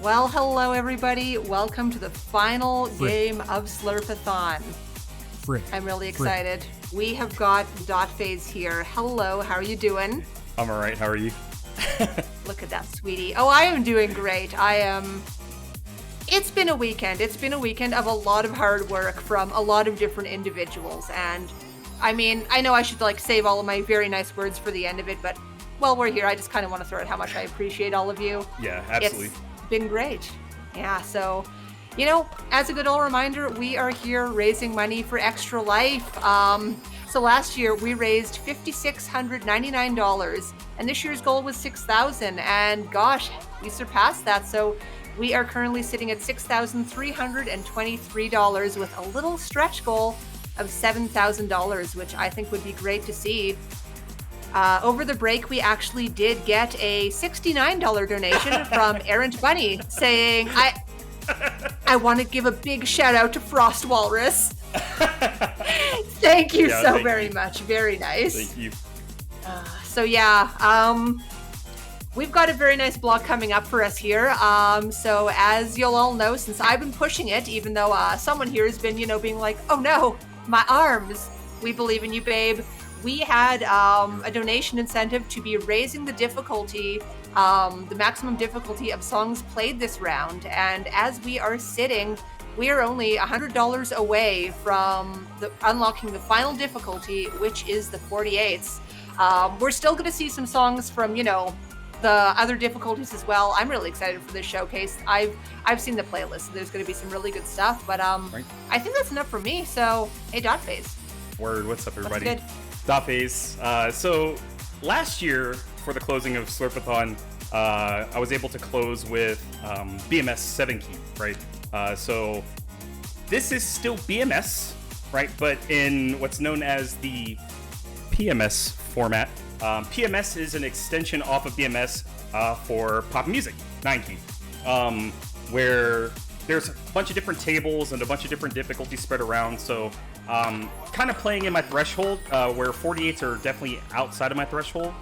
Well, hello everybody. Welcome to the final game of Slurpathon. I'm really excited. We have got Dotphase here. Hello, how are you doing? I'm all right. How are you? Look at that, sweetie. Oh, I am doing great. It's been a weekend. It's been a weekend of a lot of hard work from a lot of different individuals. And I mean, I know I should save all of my very nice words for the end of it, but while we're here, I just kind of want to throw out how much I appreciate all of you. Yeah, absolutely. It's been great. Yeah, so, as a good old reminder, we are here raising money for Extra Life. So last year we raised $5,699, and this year's goal was $6,000, and gosh, we surpassed that. So we are currently sitting at $6,323 with a little stretch goal of $7,000, which I think would be great to see. Over the break, we actually did get a $69 donation from Errant Bunny saying, I want to give a big shout out to Frost Walrus. Thank you very much. Very nice. Thank you. We've got a very nice blog coming up for us here. So as you'll all know, since I've been pushing it, even though someone here has been, being like, oh no, my arms. We believe in you, babe. We had a donation incentive to be raising the difficulty, the maximum difficulty of songs played this round. And as we are sitting, we are only $100 away from unlocking the final difficulty, which is the 48s. We're still going to see some songs from, the other difficulties as well. I'm really excited for this showcase. I've seen the playlist, so there's going to be some really good stuff. But right. I think that's enough for me. So, hey, Dotphase. Word, what's up, everybody? What's good? Dotphase. So last year for the closing of Slurpathon, I was able to close with BMS 7 key, right? So this is still BMS, right? But in what's known as the PMS format. PMS is an extension off of BMS for pop music, 9 key, where there's a bunch of different tables and a bunch of different difficulties spread around. So kind of playing in my threshold, where 48s are definitely outside of my threshold.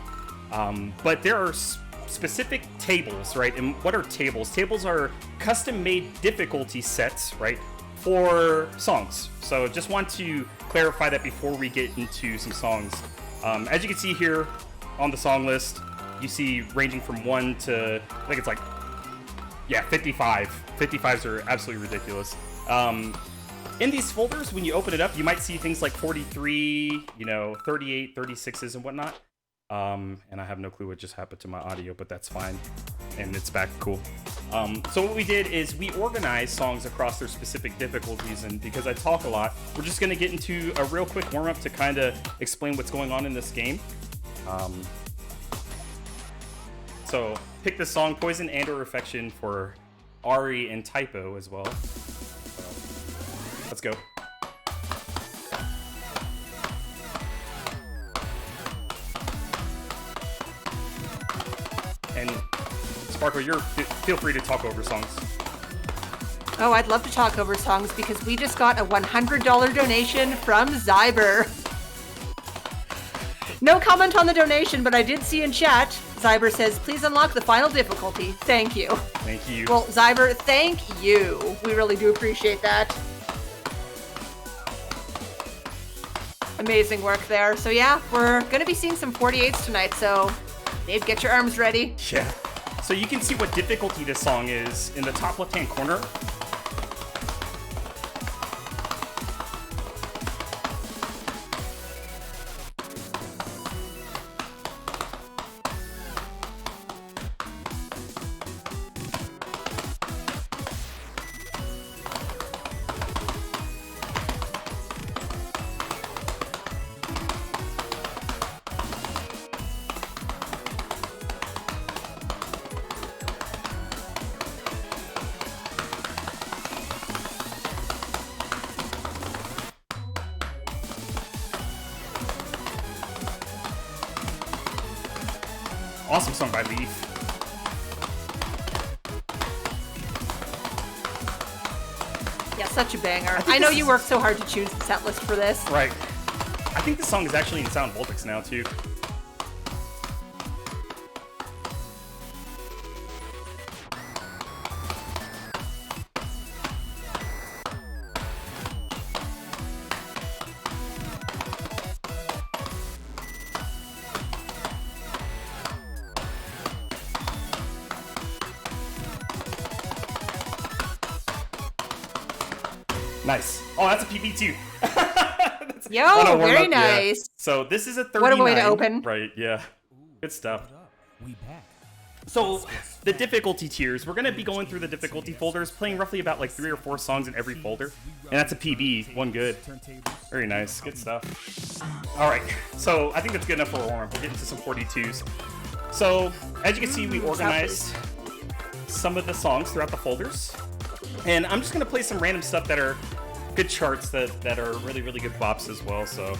But there are specific tables, right? And what are tables? Tables are custom-made difficulty sets, right, for songs. So just want to clarify that before we get into some songs. As you can see here on the song list, you see ranging from 1 to, I think it's 55. 55s are absolutely ridiculous. In these folders, when you open it up, you might see things like 43, 38, 36s and whatnot. And I have no clue what just happened to my audio, but that's fine. And it's back, cool. So what we did is we organized songs across their specific difficulties, and because I talk a lot, we're just gonna get into a real quick warm-up to kind of explain what's going on in this game. So pick the song Poison and or Affection for Ari and Typo as well. Let's go. And Sparkle, feel free to talk over songs. Oh, I'd love to talk over songs because we just got a $100 donation from Zyber. No comment on the donation, but I did see in chat, Zyber says, please unlock the final difficulty. Thank you. Thank you. Well, Zyber, thank you. We really do appreciate that. Amazing work there. So yeah, we're going to be seeing some 48s tonight, so Dave, get your arms ready. Yeah. So you can see what difficulty this song is in the top left-hand corner. Awesome song by Leaf. Yeah, such a banger. I know you worked so hard to choose the set list for this. Right. I think this song is actually in Sound Voltics now, too. Nice. Oh, that's a PB too. Yo, very nice. Yeah. So this is a 39. What a way to open. Right, yeah. Good stuff. So the difficulty tiers, we're going to be going through the difficulty folders, playing roughly about like 3 or 4 songs in every folder. And that's a PB, one good. Very nice, good stuff. All right, so I think that's good enough for a warm-up. We'll get into some 42s. So as you can see, we organized some of the songs throughout the folders. And I'm just going to play some random stuff that are good charts that are really, really good bops as well, so...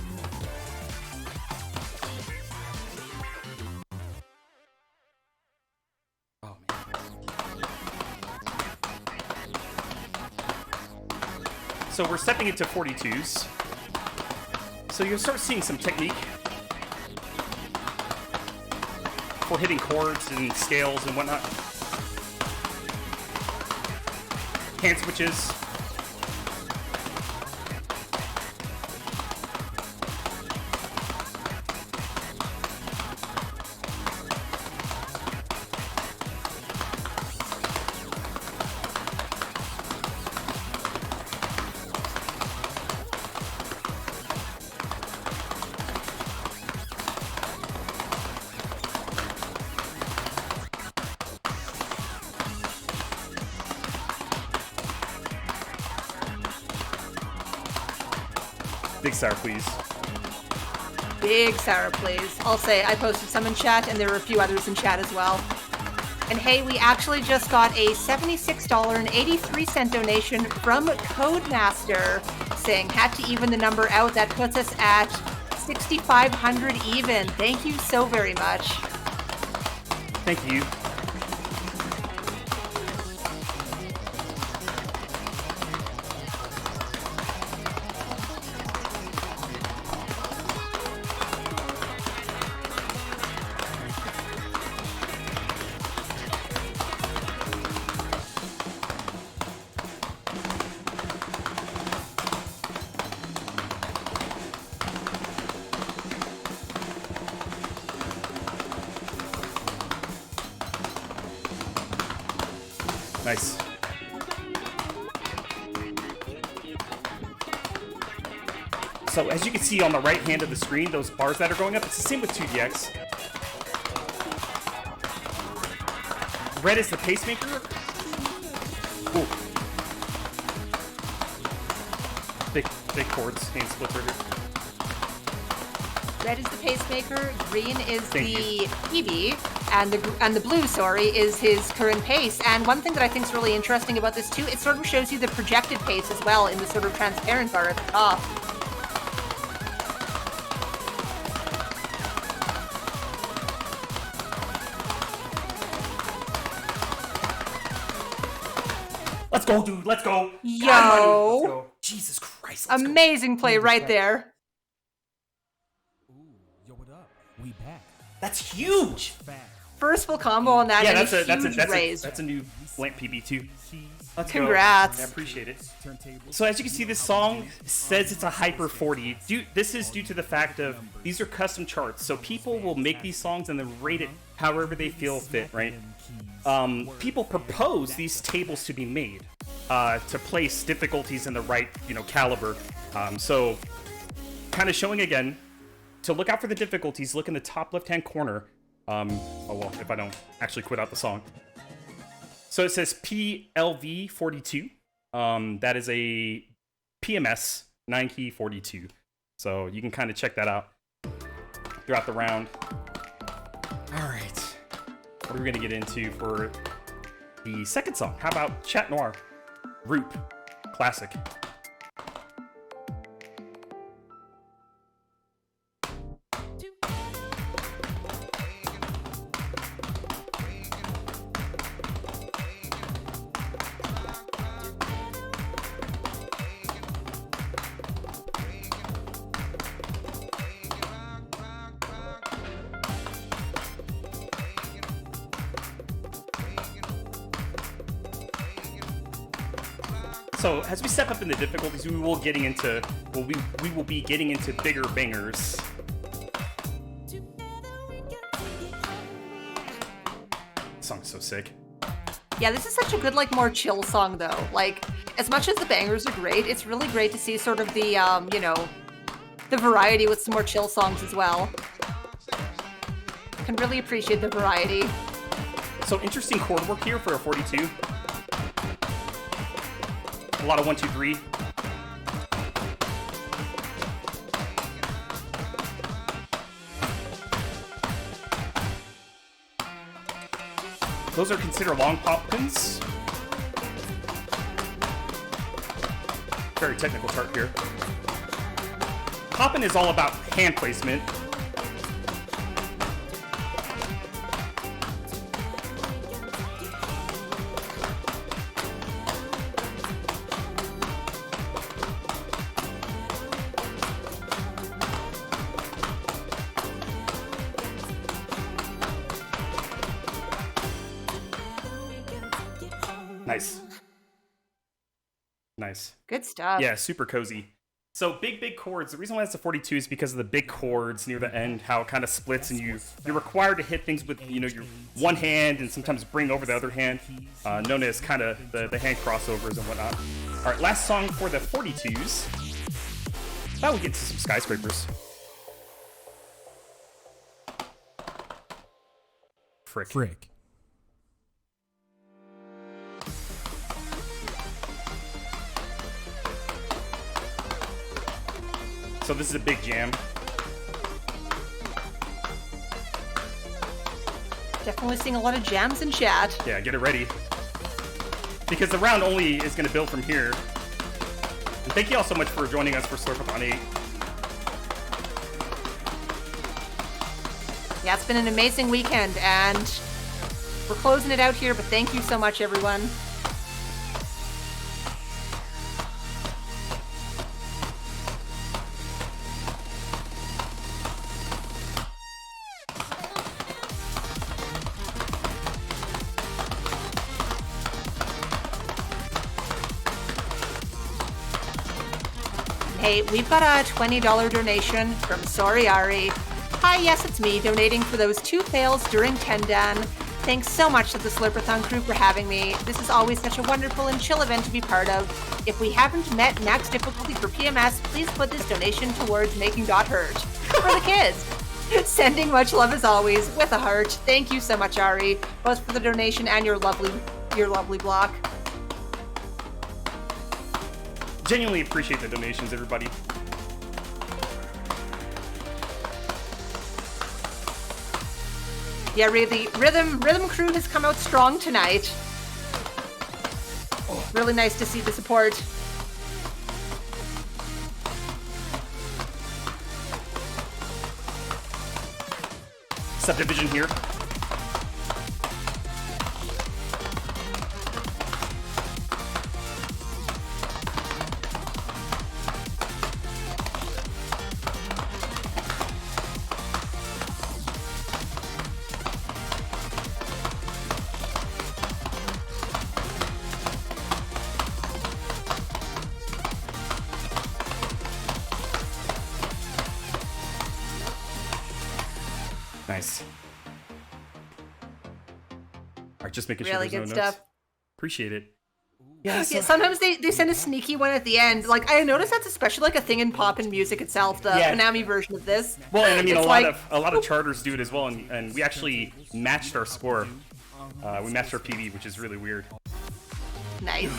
So we're stepping into 42s. So you'll start seeing some technique for hitting chords and scales and whatnot. Hand switches. Big Sour, please. Big Sour, please. I'll say I posted some in chat, and there were a few others in chat as well. And hey, we actually just got a $76.83 donation from Codemaster saying, had to even the number out. That puts us at 6,500 even. Thank you so very much. Thank you. Nice. So as you can see on the right hand of the screen, those bars that are going up, it's the same with 2DX. Red is the pacemaker. Ooh. Big chords, hand splits right here. Red is the pacemaker, green is the PB, and the blue, sorry, is his current pace. And one thing that I think is really interesting about this too, it sort of shows you the projected pace as well in the sort of transparent bar at the top. Let's go, dude. Let's go. Yo. Let's go. Jesus Christ. Amazing play right there. Yo, what up? We back. That's huge. First full combo on that. Yeah, and that's a new Lamp PB too. Let's Congrats. go. I appreciate it. So as you can see, this song says it's a hyper 40. This is due to the fact of these are custom charts. So people will make these songs and then rate it however they feel fit, right? People propose these tables to be made to place difficulties in the right, caliber. So kind of showing again to look out for the difficulties. Look in the top left-hand corner. Oh well, if I don't actually quit out the song. So it says PLV 42. That is a PMS 9-key 42. So you can kind of check that out throughout the round. All right. What are we going to get into for the second song? How about Chat Noir? Root. Classic. So as we step up in the difficulties, we will be getting into bigger bangers. This song's so sick. Yeah, this is such a good, more chill song, though. as much as the bangers are great, it's really great to see sort of the, you know, the variety with some more chill songs as well. Can really appreciate the variety. So interesting chord work here for a 42. A lot of 1, 2, 3. Those are considered long pop pins. Very technical chart here. Poppin' is all about hand placement. Nice. Nice. Good stuff. Yeah, super cozy. So big chords. The reason why it's a 42 is because of the big chords near the end, how it kind of splits, and you're required to hit things with, you know, your one hand and sometimes bring over the other hand, known as kind of the hand crossovers and whatnot. All right, last song for the 42s. Now we get to some skyscrapers. Frick. So this is a big jam. Definitely seeing a lot of jams in chat. Yeah, get it ready. Because the round only is going to build from here. And thank you all so much for joining us for Slurpathon VIII. Yeah, it's been an amazing weekend, and we're closing it out here, but thank you so much, everyone. Hey, we've got a $20 donation from Sorry Ari. Hi, yes, it's me, donating for those 2 fails during Tendan. Thanks so much to the Slurpathon crew for having me. This is always such a wonderful and chill event to be part of. If we haven't met max difficulty for PMS, please put this donation towards making Dot hurt. For the kids. Sending much love as always, with a heart. Thank you so much, Ari, both for the donation and your lovely block. Genuinely appreciate the donations, everybody. Yeah, really, Rhythm crew has come out strong tonight. Really nice to see the support. Subdivision here. Nice. All right, just making sure Really there's good no stuff. notes. Appreciate it. Yeah, sometimes they send a sneaky one at the end. Like, I noticed that's especially like a thing in pop and music itself, the Konami version of this. Well, and I mean, It's a lot of charters do it as well, and we actually matched our score. We matched our PB, which is really weird. Nice.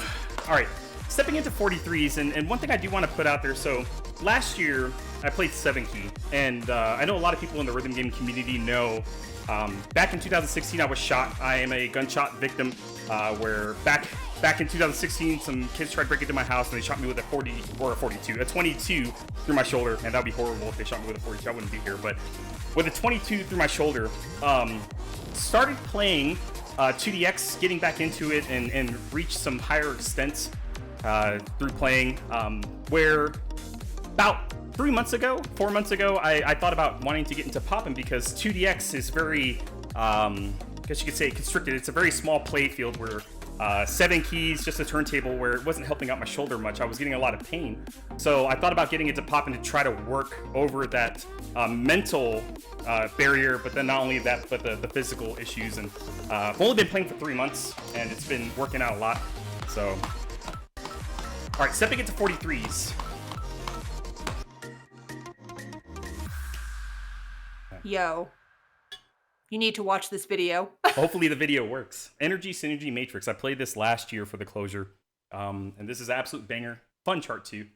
All right, stepping into 43s, and one thing I do want to put out there. So last year I played 7 key, and I know a lot of people in the rhythm game community know. Back in 2016, I was shot. I am a gunshot victim. Where back in 2016, some kids tried to break into my house and they shot me with a 22 through my shoulder, and that'd be horrible if they shot me with a 42. I wouldn't be here, but with a 22 through my shoulder, started playing 2DX, getting back into it, and reached some higher extents through playing. Where about 4 months ago, I thought about wanting to get into poppin' because 2DX is very, I guess you could say constricted. It's a very small play field where 7 keys, just a turntable, where it wasn't helping out my shoulder much. I was getting a lot of pain. So I thought about getting into poppin' to try to work over that mental barrier, but then not only that, but the physical issues. And I've only been playing for 3 months, and it's been working out a lot. So All right, stepping into 43s. Yo. You need to watch this video. Hopefully the video works. Energy Synergy Matrix. I played this last year for the closure. And this is an absolute banger. Fun chart too.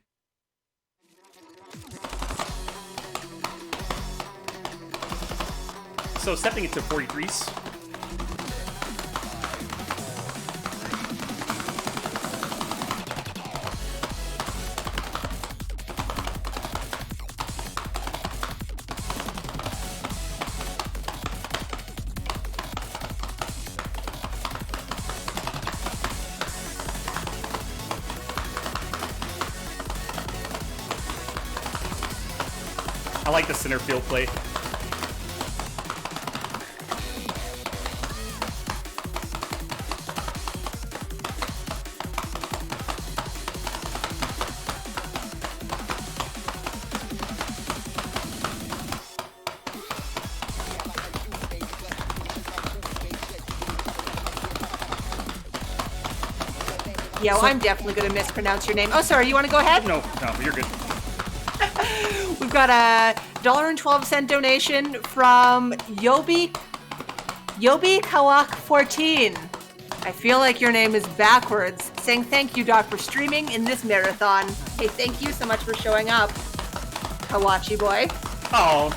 So stepping into 43s. I like the center field play. Yo, I'm definitely going to mispronounce your name. Oh, sorry, you want to go ahead? No, you're good. We've got a $1.12 donation from Yobi Kawak 14. I feel like your name is backwards. Saying thank you, Doc, for streaming in this marathon. Hey, thank you so much for showing up, Kawachi boy. Oh.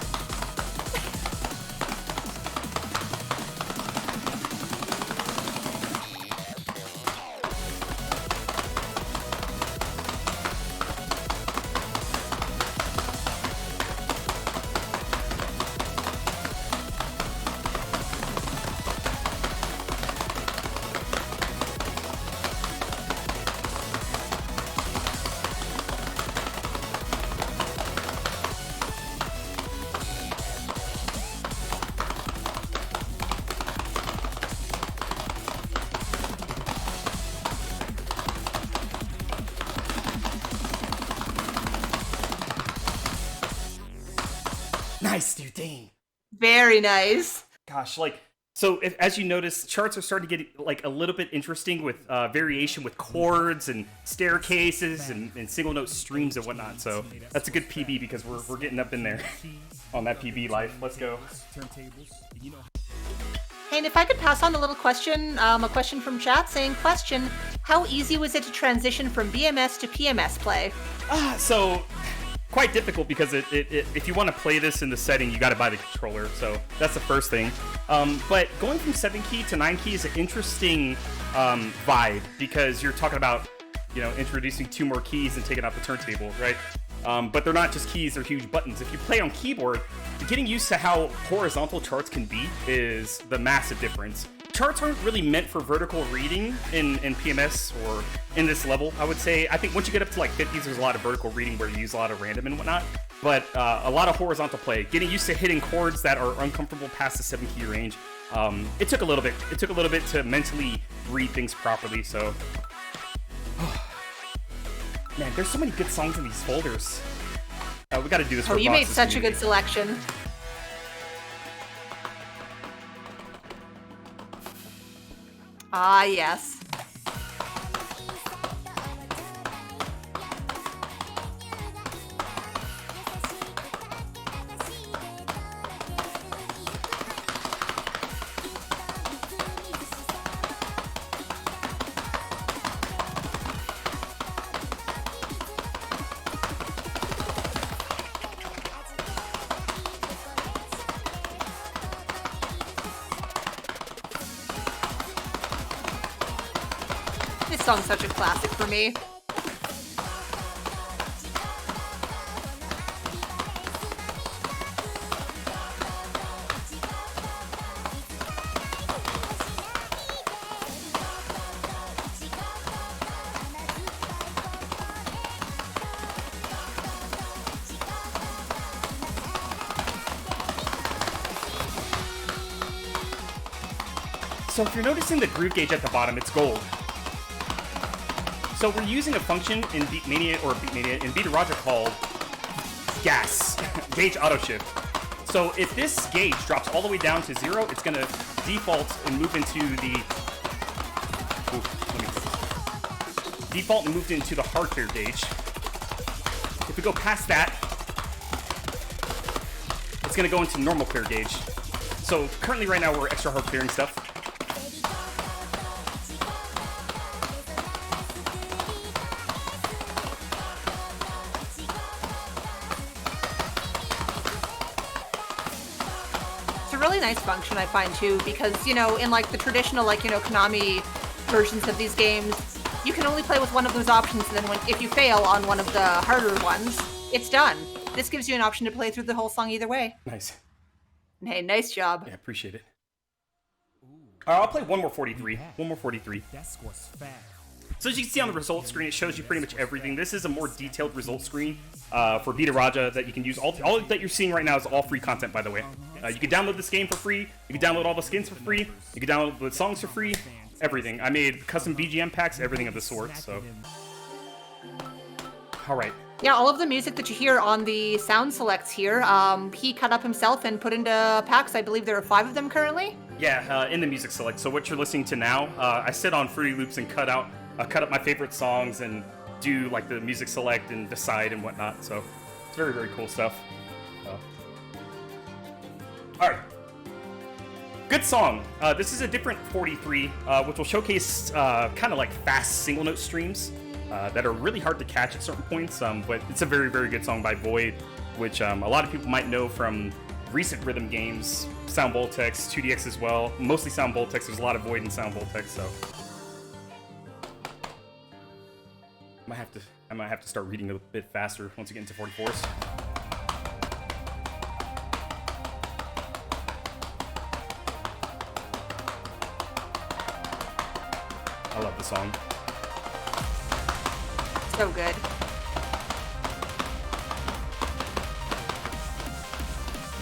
Nice, dude, dang. Very nice. Gosh, like, so as you notice, charts are starting to get like a little bit interesting with variation with chords and staircases and single note streams and whatnot. So that's a good PB because we're getting up in there on that PB life. Let's go. Hey, and if I could pass on a little question, a question from chat saying, question, how easy was it to transition from BMS to PMS play? So quite difficult because if you want to play this in the setting, you got to buy the controller. So that's the first thing. But going from 7 key to 9 key is an interesting vibe because you're talking about, introducing 2 more keys and taking out the turntable, right? But they're not just keys, they're huge buttons. If you play on keyboard, getting used to how horizontal charts can be is the massive difference. Charts aren't really meant for vertical reading in PMS or in this level, I would say. I think once you get up to like 50s, there's a lot of vertical reading where you use a lot of random and whatnot. But a lot of horizontal play. Getting used to hitting chords that are uncomfortable past the 7 key range. It took a little bit. It took a little bit to mentally read things properly, so. Man, there's so many good songs in these folders. We gotta do this for you made Box's such a community. good selection. Ah, yes. This song's such a classic for me. So if you're noticing the groove gauge at the bottom, it's gold. So we're using a function in in Beat-a-Roger called gas, gauge auto shift. So if this gauge drops all the way down to 0, it's gonna default and move into the, default and moved into the hard clear gauge. If we go past that, it's gonna go into normal clear gauge. So currently right now we're extra hard clearing stuff. It's a really nice function, I find, too, because, you know, in like the traditional, like, you know, Konami versions of these games, you can only play with one of those options, and then if you fail on one of the harder ones, it's done. This gives you an option to play through the whole song either way. Nice. Hey, nice job. Yeah, appreciate it. I'll play one more 43. One more 43. That score's fast. So as you can see on the results screen, it shows you pretty much everything. This is a more detailed results screen for Beta Raja that you can use. All that you're seeing right now is all free content, by the way. You can download this game for free. You can download all the skins for free. You can download the songs for free. Everything. I made custom BGM packs, everything of the sort, so. All right. Yeah, all of the music that you hear on the sound selects here, he cut up himself and put into packs. I believe there are 5 of them currently. Yeah, in the music select. So what you're listening to now, I sit on Fruity Loops and cut up my favorite songs and do like the music select and decide and whatnot. So it's very, very cool stuff. All right. Good song. This is a different 43, which will showcase kind of like fast single note streams that are really hard to catch at certain points, but it's a very, very good song by Void, which a lot of people might know from recent rhythm games, Sound Voltex, 2DX as well. Mostly Sound Voltex. There's a lot of Void in Sound Voltex, so I might have to start reading a bit faster once we get into 44s. I love the song. So good.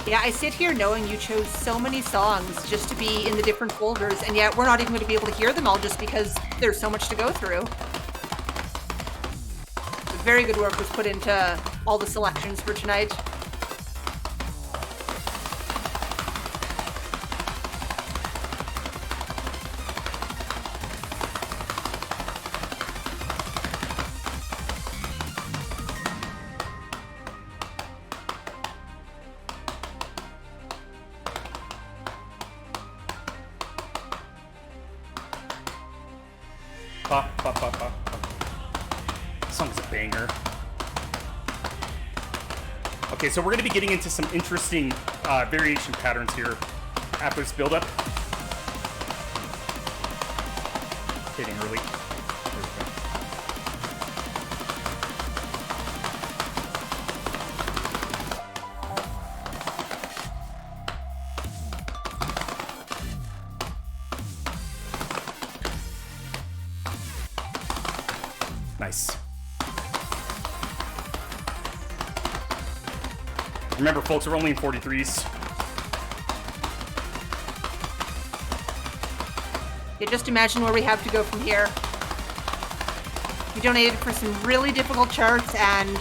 Yeah, I sit here knowing you chose so many songs just to be in the different folders, and yet we're not even going to be able to hear them all just because there's so much to go through. Very good work was put into all the selections for tonight. This song's a banger. Okay, so we're going to be getting into some interesting variation patterns here after this build-up. Hitting early. There we go. Nice. Remember, folks, we're only in 43s. Yeah, just imagine where we have to go from here. We donated for some really difficult charts, and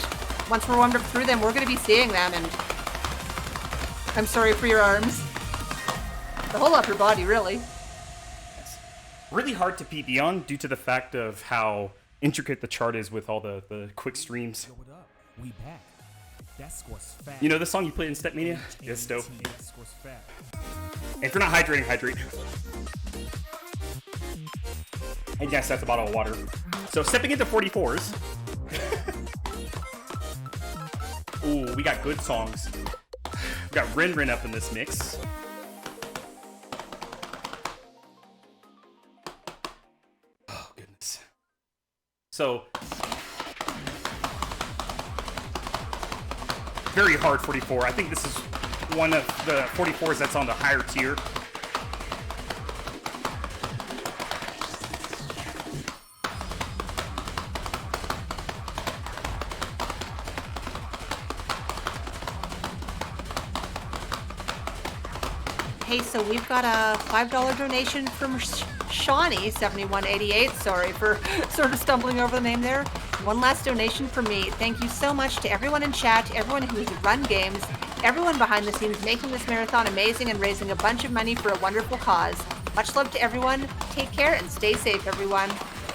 once we're warmed up through them, we're going to be seeing them, and I'm sorry for your arms. The whole upper body, really. Yes. Really hard to beat beyond due to the fact of how intricate the chart is with all the quick streams. What up? We back. That score's fast. You know the song you played in Stepmania? Yes, dope. That score's fast. And if you're not hydrating, hydrate. And yes, that's a bottle of water. So stepping into 44s. Ooh, we got good songs. We got Rin Rin up in this mix. Oh, goodness. So, very hard 44. I think this is one of the 44s that's on the higher tier. Hey, so we've got a $5 donation from Shawnee, 7188. Sorry for sort of stumbling over the name there. One last donation from me. Thank you so much to everyone in chat, everyone who's run games, everyone behind the scenes making this marathon amazing and raising a bunch of money for a wonderful cause. Much love to everyone. Take care and stay safe, everyone.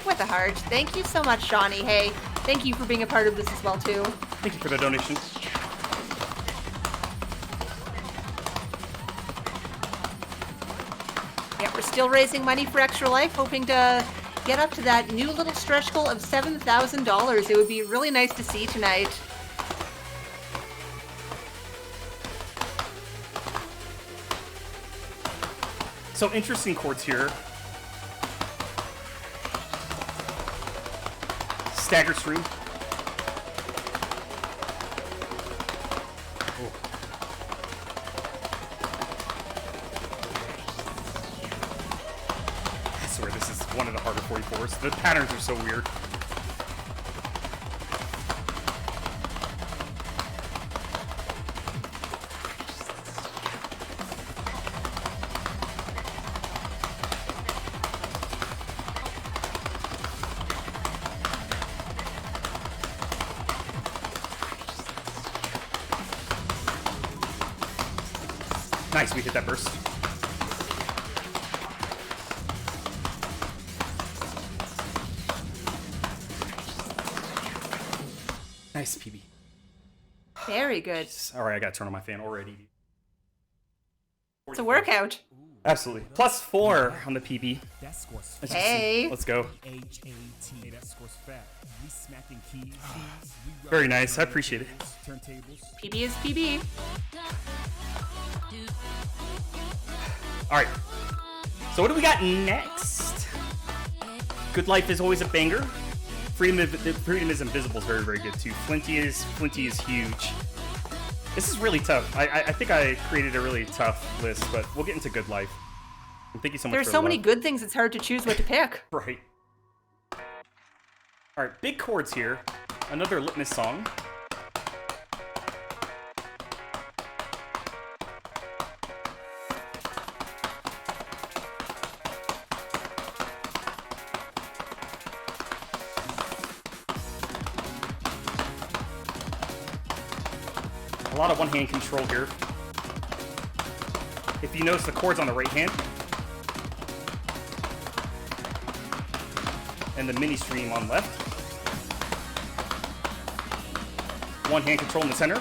With a heart. Thank you so much, Shawnee. Hey, thank you for being a part of this as well, too. Thank you for the donation. Yeah, we're still raising money for Extra Life, hoping to get up to that new little stretch goal of $7,000. It would be really nice to see tonight. So interesting chords here. Stagger string. Oh. I swear this is one of the harder 44s. The patterns are so weird. Nice, we hit that burst. Nice, PB. Very good. Alright, I gotta turn on my fan already. It's a workout. Absolutely. +4 on the PB. That scores Let's fat. Hey. Let's go. H-A-T. That scores fat. We smacking keys. We Very nice, I appreciate it. Turntables. PB is PB. Alright. So what do we got next? Good Life is always a banger. Freedom is Invisible is very, very good too. Flinty is huge. This is really tough. I think I created a really tough list, but we'll get into Good Life. And thank you so much There's for so the many love. good things, it's hard to choose what to pick. Right. Alright, big chords here. Another Litmus song. A lot of one-hand control here. If you notice the chords on the right hand, and the mini stream on left. One-hand control in the center.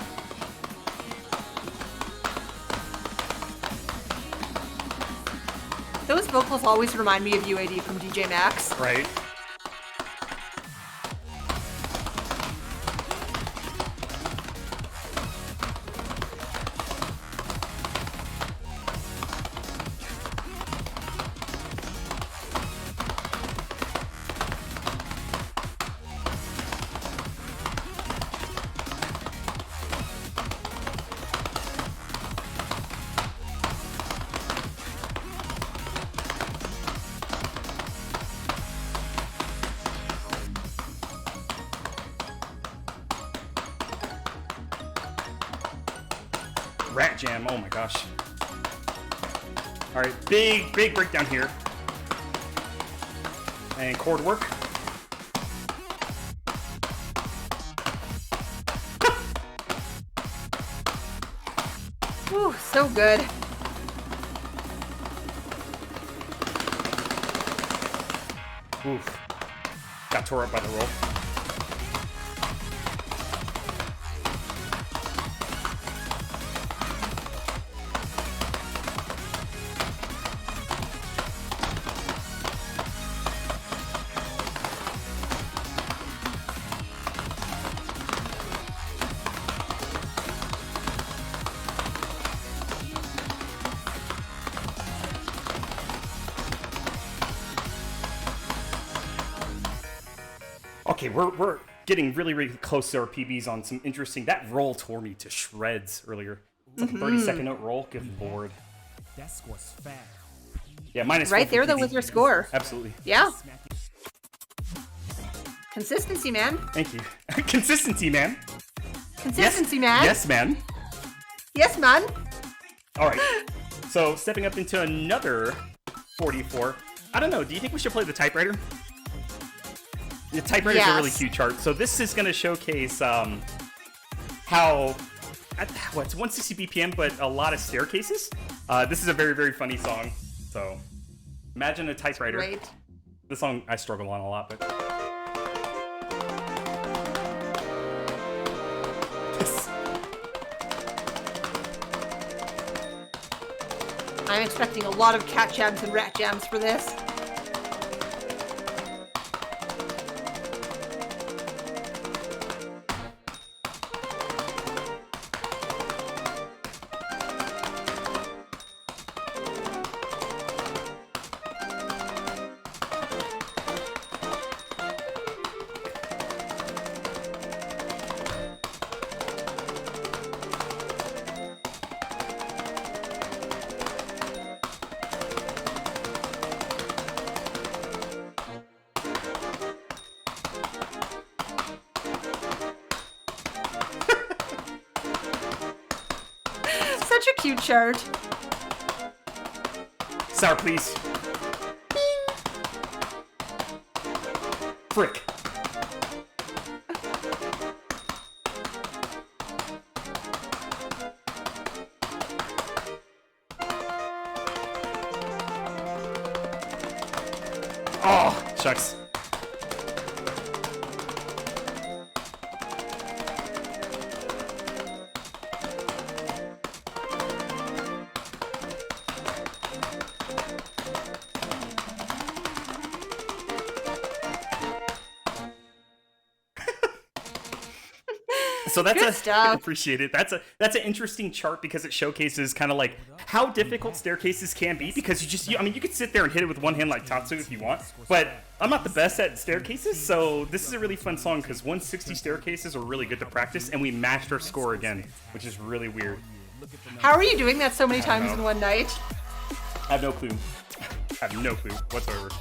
Those vocals always remind me of UAD from DJ Max. Right. ratJAM, oh my gosh. Alright, big breakdown here. And chord work. Whew, so good. Oof. Got tore up by the roll. Okay, we're getting really close to our PBs on some interesting. That roll tore me to shreds earlier. It's like a 30-second note roll. Good lord. That scores fat. Yeah, minus Right 4 there, for though, PB. with your score. Absolutely. Yeah. Consistency, man. Thank you. Consistency, man. Consistency, man. Yes, man. Yes, man. All right. So stepping up into another 44. I don't know. Do you think we should play the typewriter? The typewriter is a really Yes. cute chart. So this is going to showcase how it's 160 BPM, but a lot of staircases. This is a very funny song. So imagine a typewriter. Right. This song I struggle on a lot, but I'm expecting a lot of catJAMs and ratJAMs for this. Such a cute chart. SourPls. Frick. Oh, shucks. So that's Good stuff. I appreciate it. That's an interesting chart because it showcases kind of like how difficult staircases can be, because I mean you could sit there and hit it with one hand like Tatsu if you want, but I'm not the best at staircases, so this is a really fun song because 160 staircases are really good to practice, and we matched our score again, which is really weird. How are you doing that so many times in one night? I have no clue. I have no clue whatsoever.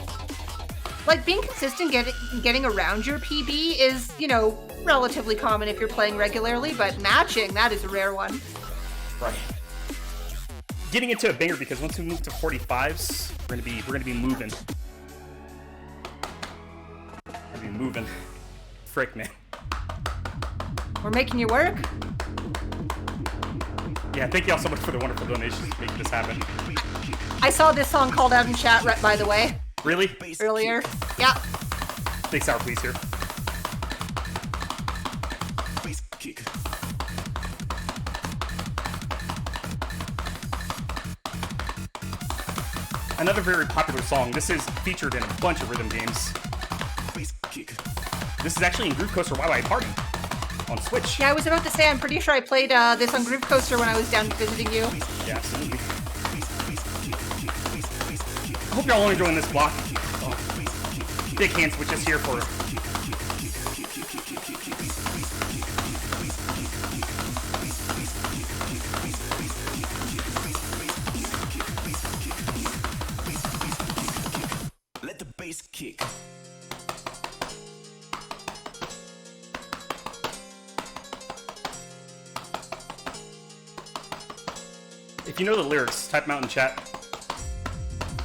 Like, being consistent getting around your PB is, you know, relatively common if you're playing regularly, but matching, that is a rare one. Right. Getting into a banger, because once we move to 45s, we're gonna be moving. We're gonna be moving. Frick, man. We're making you work. Yeah, thank y'all so much for the wonderful donations making this happen. I saw this song called out in chat, by the way. Really? Earlier. Yeah. Big SourPls here. Another very popular song. This is featured in a bunch of rhythm games. This is actually in Groove Coaster YY Party on Switch. Yeah, I was about to say, I'm pretty sure I played this on Groove Coaster when I was down visiting you. Yeah, absolutely. I hope y'all are enjoying this block. Oh. Big hand switches here for let the bass kick. If you know the lyrics, type them out in chat.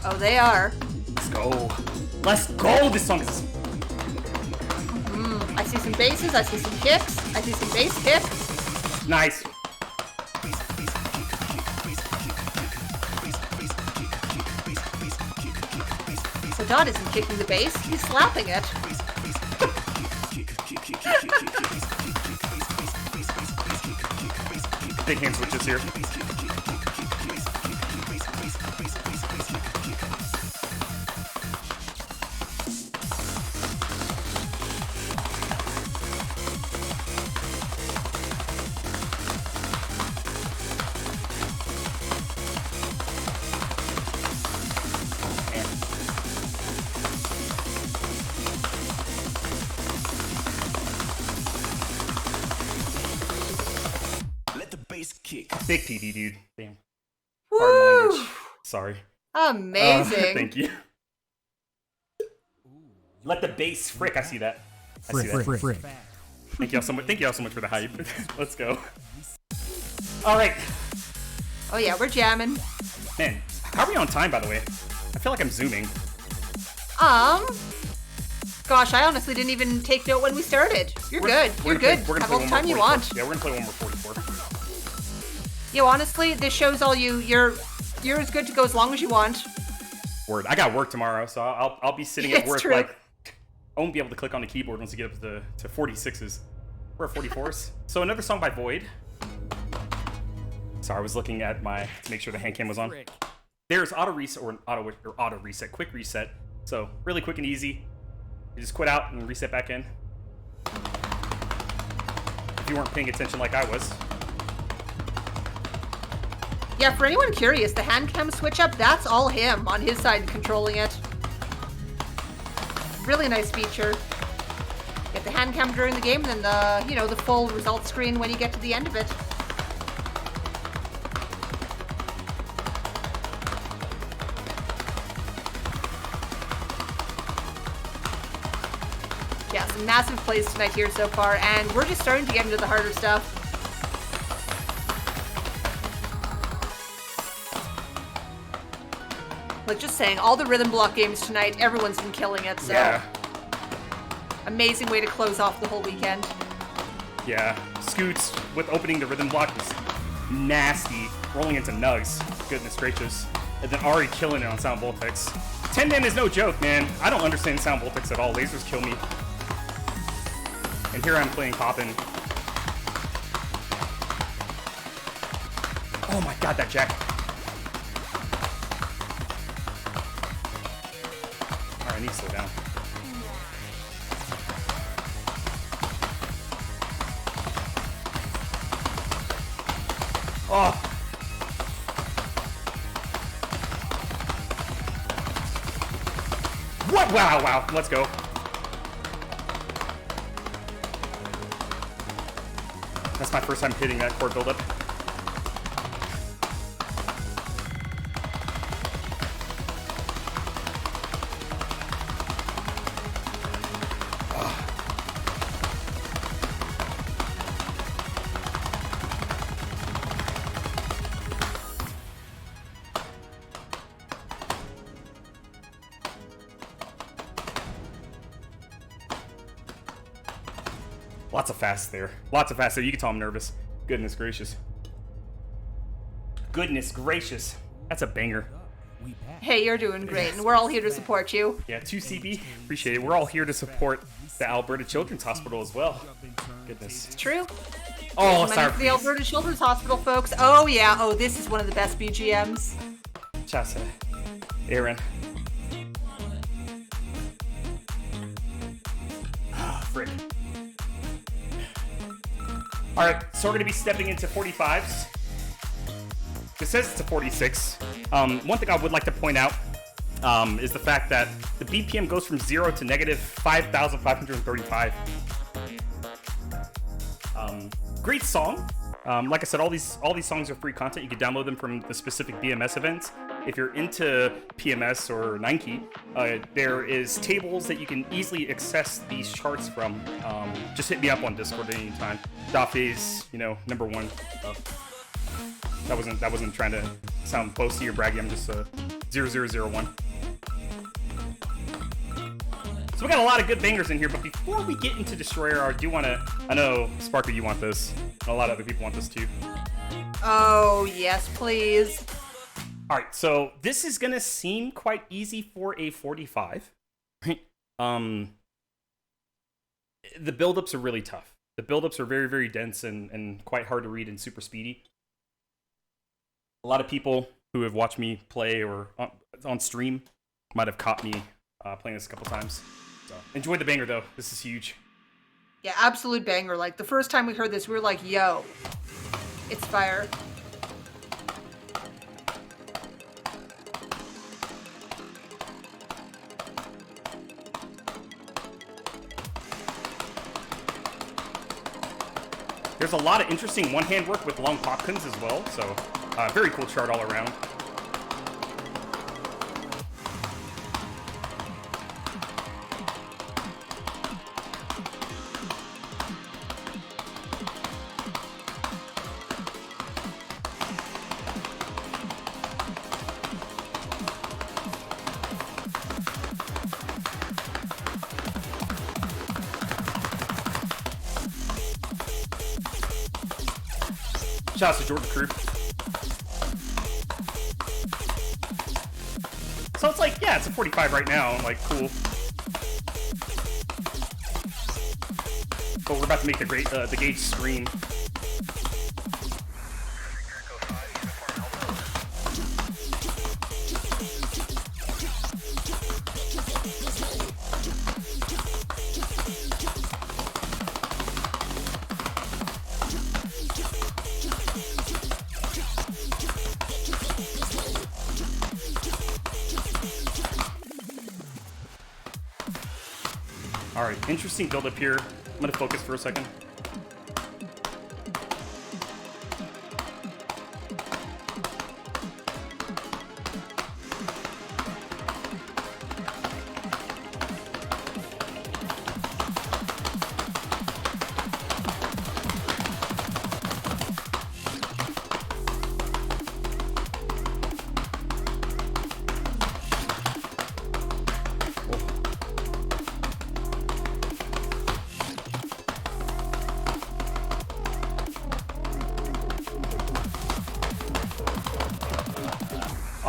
Oh, they are. Let's go. Let's go! This song is... I see some basses, I see some kicks, I see some bass kicks. Nice. So Dot isn't kicking the bass, he's slapping it. Big hand switches here. Kick. Big PD, dude. Damn. Woo! Pardon the language. Sorry. Amazing. Thank you. Let the bass frick. I see that. I see that. Frick. Thank y'all so much. Thank y'all so much for the hype. Let's go. All right, Oh yeah, we're jamming. man. How are we on time, by the way? I feel like I'm zooming. Gosh, I honestly didn't even take note when we started. You're good. You're good. Have all the time you want. Yeah, we're gonna play one more 44. Yo, honestly, this show's all you. You're as good to go as long as you want. Word. I got work tomorrow, so I'll be sitting at It's work true. like I won't be able to click on the keyboard once you get up to 46s. We're at 44s. So another song by Void. Sorry, I was looking at to make sure the hand cam was on. There's auto reset or auto reset, quick reset. So really quick and easy. You just quit out and reset back in. If you weren't paying attention like I was. Yeah, for anyone curious, the hand cam switch up, that's all him on his side controlling it. Really nice feature. Get the hand cam during the game, and then the full results screen when you get to the end of it. Yeah, some massive plays tonight here so far, and we're just starting to get into the harder stuff. Like, just saying, all the rhythm block games tonight, everyone's been killing it, so... Yeah. Amazing way to close off the whole weekend. Yeah. Scoots with opening the rhythm block was nasty. Rolling into nugs. Goodness gracious. And then Ari killing it on Sound Voltex. 10-man is no joke, man. I don't understand Sound Voltex at all. Lasers kill me. And here I'm playing Poppin'. Oh my god, that jack. Alright, I need to slow down. Oh! What? Wow, wow. Let's go. That's my first time hitting that chord buildup. Lots of fast there. Lots of fast there. You can tell I'm nervous. Goodness gracious. Goodness gracious. That's a banger. Hey, you're doing great, and we're all here to support you. Yeah, 2CB. Appreciate it. We're all here to support the Alberta Children's Hospital as well. Goodness. It's true. Oh, Money sorry. for the Alberta Children's Hospital, folks. Oh, yeah. Oh, this is one of the best BGMs. Shouts to Aaron. Frick. Alright, so we're going to be stepping into 45s. It says it's a 46. One thing I would like to point out is the fact that the BPM goes from 0 to negative 5,535. Great song. Like I said, all these songs are free content. You can download them from the specific BMS events. If you're into PMS or Nike, there is tables that you can easily access these charts from. Just hit me up on Discord at any time. Dotphase, #1. That wasn't trying to sound boasty or braggy. I'm just 0001. So we got a lot of good bangers in here, but before we get into Destroyer, I know, Sparker, you want this, and a lot of other people want this too. Oh, yes, please. All right, so this is gonna seem quite easy for a 45. Right? The buildups are really tough. The buildups are very, very dense and quite hard to read and super speedy. A lot of people who have watched me play or on stream might have caught me playing this a couple times. So enjoy the banger though. This is huge. Yeah, absolute banger. Like, the first time we heard this, we were like, yo, it's fire. There's a lot of interesting one-hand work with long popkins as well, so very cool chart all around. Shouts to Jordan Crew. So it's like, yeah, it's a 45 right now. I'm like, cool. But we're about to make the gauge scream. All right, interesting build up here. I'm gonna focus for a second.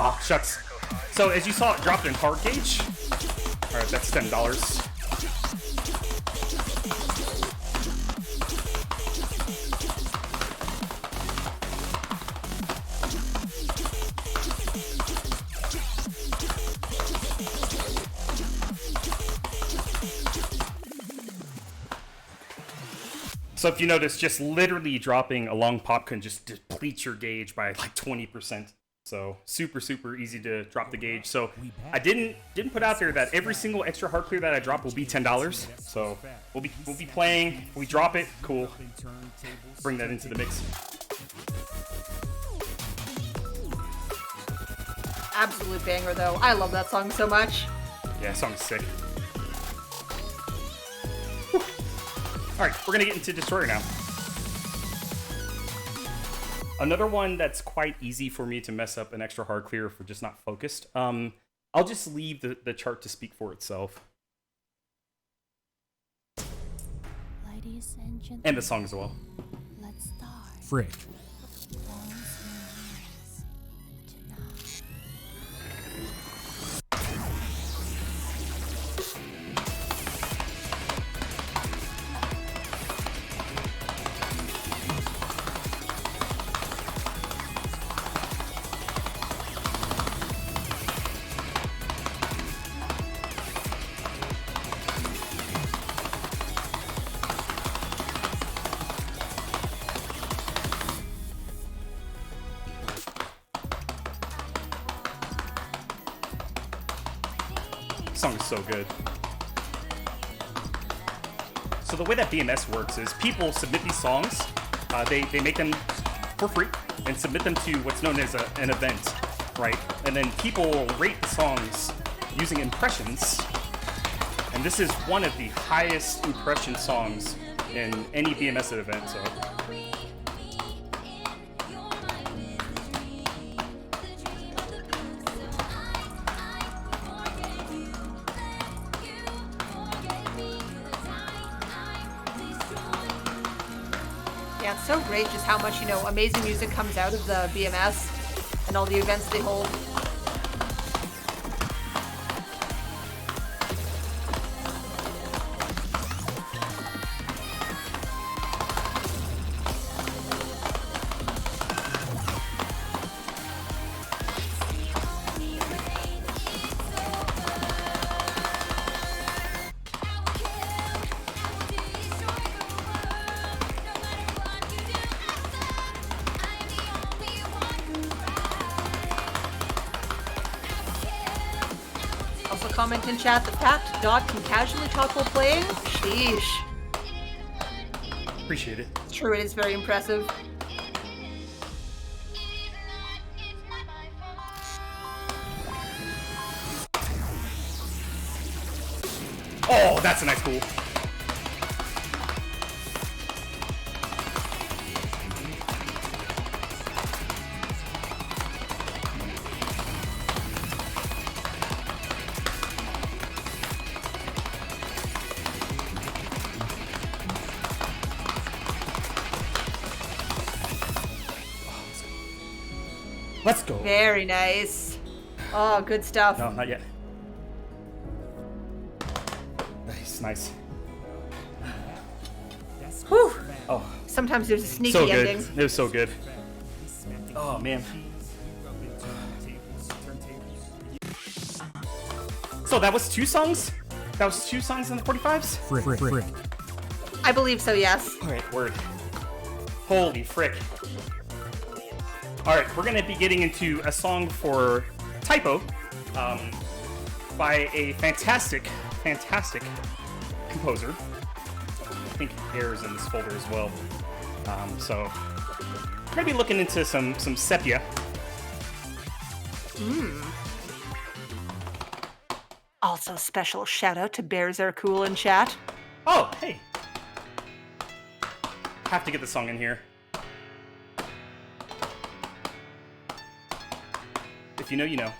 Ah, shucks. So as you saw, it dropped in hard gauge. All right, that's $10. So if you notice, just literally dropping a long pop can just deplete your gauge by like 20%. So super, super easy to drop the gauge. So I didn't put out there that every single extra hard clear that I drop will be $10. So we'll be playing. If we drop it, cool. Bring that into the mix. Absolute banger though. I love that song so much. Yeah, song's sick. Whew. All right, we're gonna get into Destroyer now. Another one that's quite easy for me to mess up an extra hard clear if we're just not focused. I'll just leave the chart to speak for itself. Ladies and gentlemen, And the song as well. let's start. Frick. Song is so good. So the way that BMS works is people submit these songs, they make them for free and submit them to what's known as an event, right? And then people rate the songs using impressions, and this is one of the highest impression songs in any BMS event. So Yeah, it's so great just how much, amazing music comes out of the BMS and all the events they hold. Also comment in chat that Pat Dot can casually talk while playing. Sheesh. appreciate it. It's true, it is very impressive. Oh, that's a nice pool. Let's go. Very nice. Oh, good stuff. No, not yet. Nice, nice. Whew. Oh, Sometimes there's a sneaky so good. ending. It was so good. Oh, man. So that was 2 songs? That was 2 songs in the 45s? Frick. I believe so, yes. Alright, word. Holy frick. Alright, we're gonna be getting into a song for Typo, by a fantastic composer. I think Air is in this folder as well. So we're gonna be looking into some sepia. Also, special shout out to Bears Are Cool in chat. Oh, hey. Have to get the song in here. If you know, you know.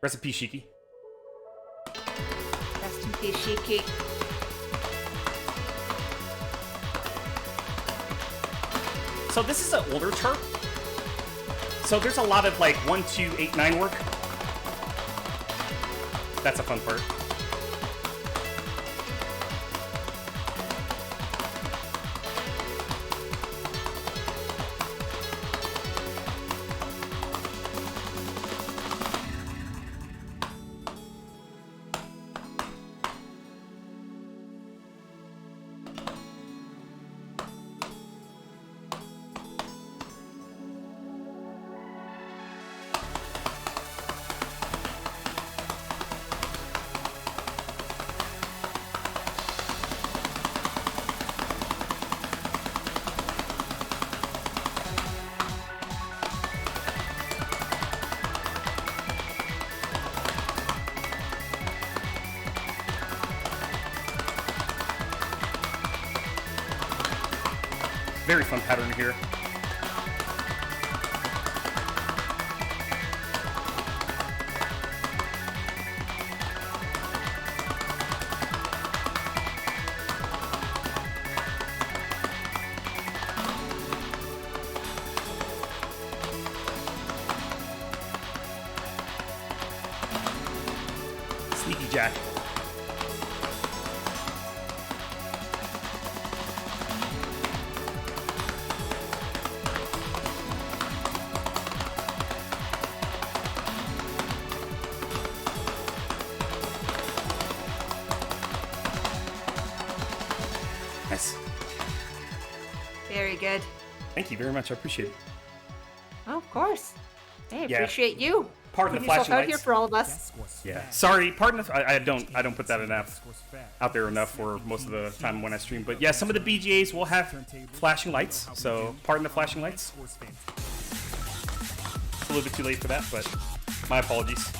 Recipe Shiki. Rest in peace, Shiki. So this is an older chart. So there's a lot of like 1, 2, 8, 9 work. That's a fun part. Very fun pattern here. Sneaky Jack. Nice. Very good. Thank you very much. I appreciate it. Oh, of course. Hey, Yeah. appreciate you. Pardon the Putting yourself flashing out here lights. for all of us. Yeah. Sorry. Pardon if I don't put that enough out there enough for most of the time when I stream. But yeah, some of the BGAs will have flashing lights. So pardon the flashing lights. It's a little bit too late for that, but my apologies.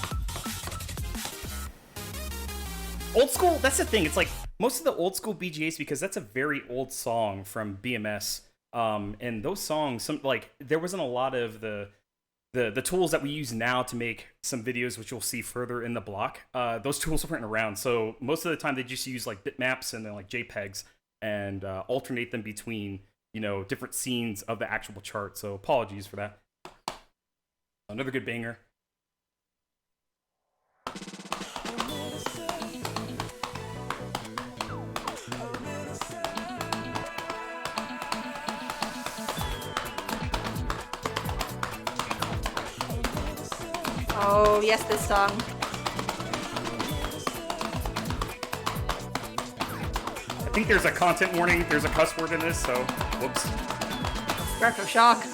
Old school. That's the thing. It's like most of the old school BGAs, because that's a very old song from BMS. And those songs, there wasn't a lot of the tools that we use now to make some videos, which you'll see further in the block. Those tools weren't around, so most of the time they just use like bitmaps and then like JPEGs and alternate them between different scenes of the actual chart. So apologies for that. Another good banger. Oh, yes, this song. I think there's a content warning. There's a cuss word in this, so whoops. Retro shock.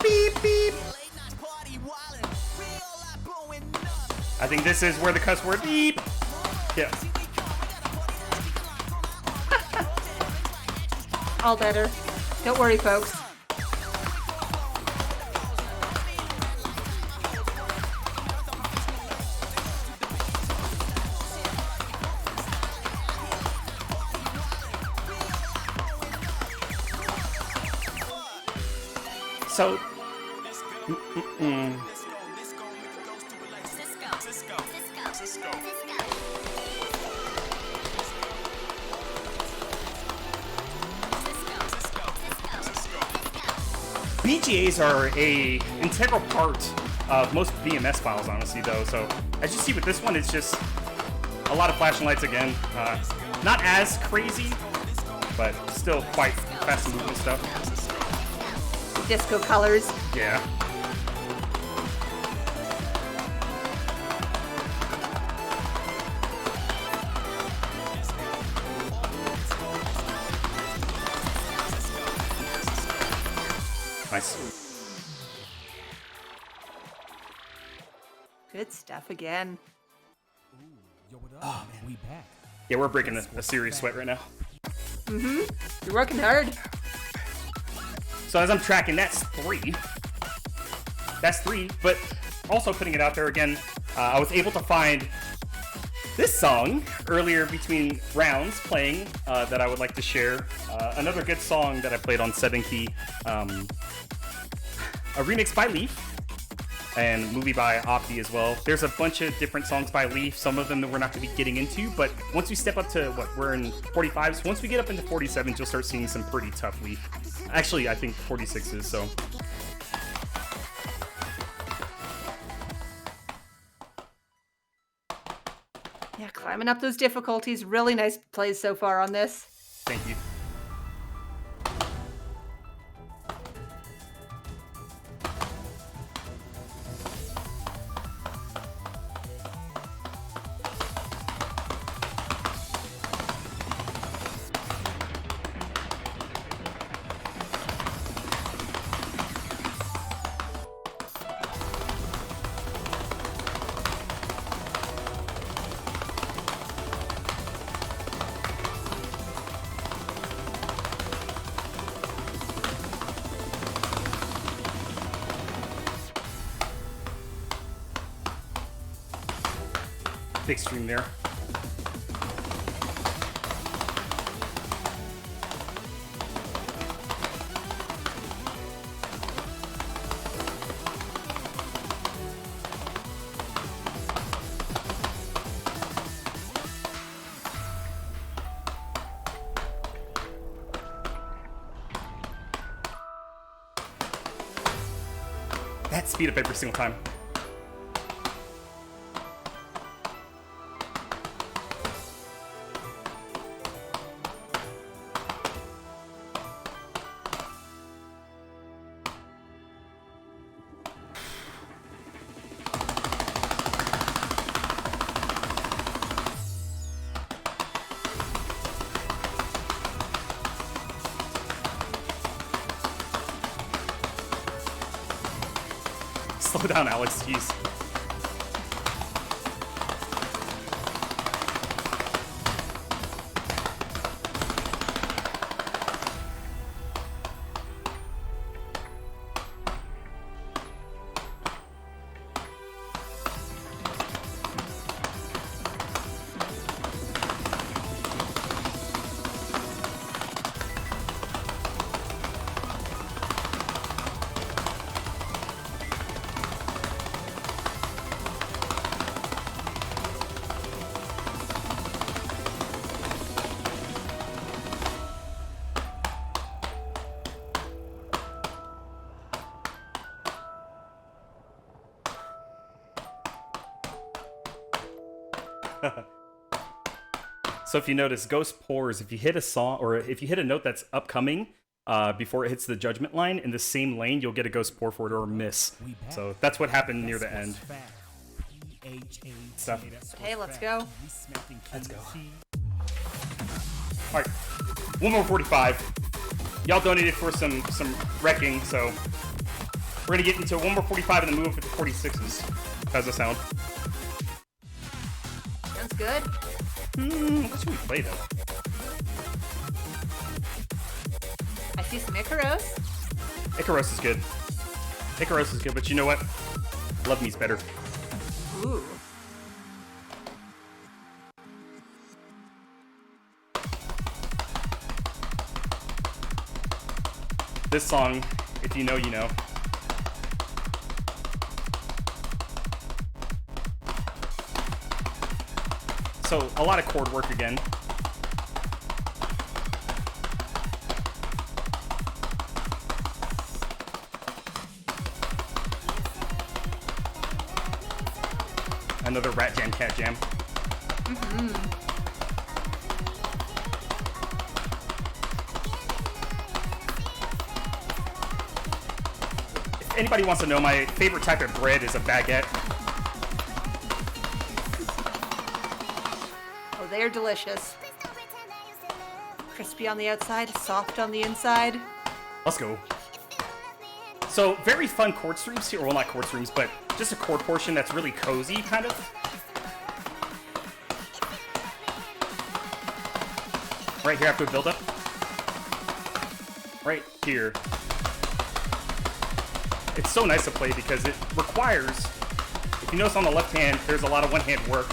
Beep, beep. I think this is where the cuss word beep. Yeah. All better. Don't worry, folks. So BGAs are a integral part of most BMS files, honestly, though. So as you see with this one, it's just a lot of flashing lights again. Not as crazy, but still quite fast moving stuff. Disco colors. Yeah. Nice. Good stuff again. Yo, what up, man? We back. Yeah, we're breaking a serious sweat right now. You're working hard. So as I'm tracking, that's three. That's three, but also putting it out there again, I was able to find this song earlier between rounds playing that I would like to share. Another good song that I played on 7 key. A remix by Leaf and movie by Opti as well. There's a bunch of different songs by Leaf, some of them that we're not going to be getting into, but once we step up to what we're in 45s, once we get up into 47s, you'll start seeing some pretty tough Leaf. Actually, I think 46s, so. Yeah, climbing up those difficulties. Really nice plays so far on this. Thank you. Big stream there. That speed up every single time. Slow down, Alex, jeez. So if you notice, Ghost pours, if you hit a song, or if you hit a note that's upcoming, before it hits the judgment line, in the same lane, you'll get a Ghost pour for it or a miss. So that's what happened near the end. Stuff. Hey, let's go. Let's go. Alright, one more 45. Y'all donated for some wrecking, so we're gonna get into one more 45 and then move up to 46s. How's that sound? Sounds good. What should we play though? I see some Icaros. Icaros is good. Icaros is good, but you know what? Love Me's better. Ooh. This song, if you know, you know. So a lot of chord work again. Another ratJAM, catJAM. If anybody wants to know, my favorite type of bread is a baguette. Oh, they're delicious. Crispy on the outside, soft on the inside. Let's go. So, very fun chord streams here. Well, not chord streams, but just a chord portion that's really cozy, kind of. Right here after the build-up. Right here. It's so nice to play because it requires, if you notice on the left hand, there's a lot of one-hand work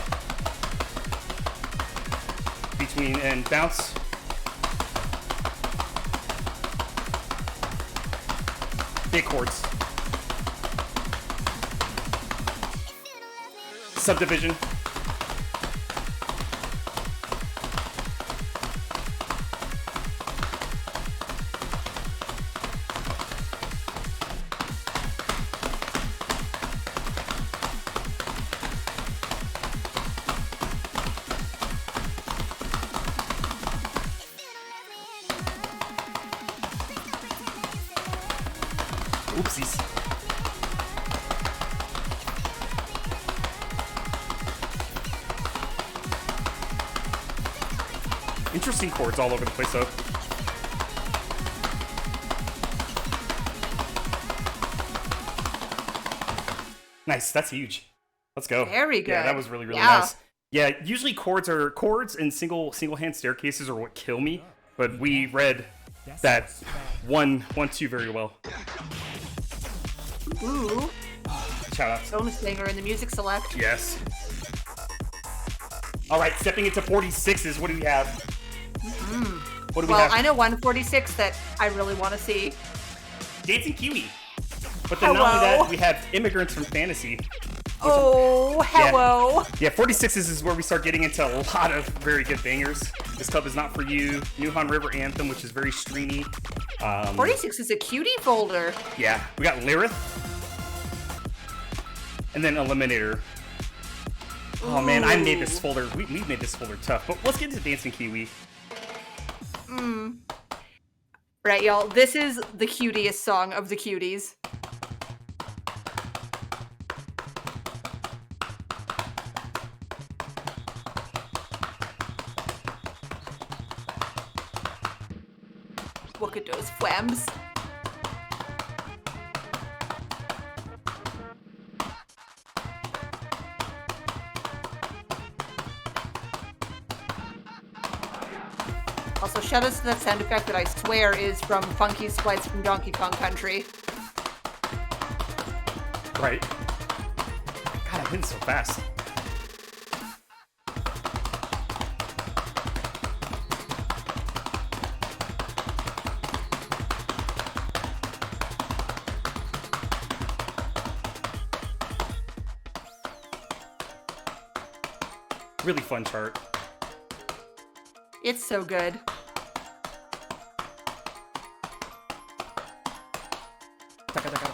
between and bounce. Big chords. Subdivision. Oopsies. Interesting chords all over the place, though. Nice, that's huge. Let's go. Very good. Yeah, that was really, really Yeah. nice. Yeah, usually chords and single hand staircases are what kill me, but we read that 1-2 very well. Ooh, Shout outs. bonus banger in the music select. Yes. All right, stepping into 46s, what do we have? What do we Well, have? I know 146 that I really want to see. Dancing Kiwi. But then not only Hello. that, we have Immigrants from Fantasy. Oh, hello. Yeah, 46s is where we start getting into a lot of very good bangers. This Club Is Not For You, Nuhan River Anthem, which is very streamy. 46 is a cutie folder. Yeah, we got Lyrith. And then Eliminator. Oh man, I made this folder. We made this folder tough. But let's get into Dancing Kiwi. Right, y'all. This is the cutiest song of the cuties. Look at those flams. Also, shout out to that sound effect that I swear is from Funky Splice from Donkey Kong Country. Right. God, I hit it so fast. Really fun chart. It's so good. Taka, taka.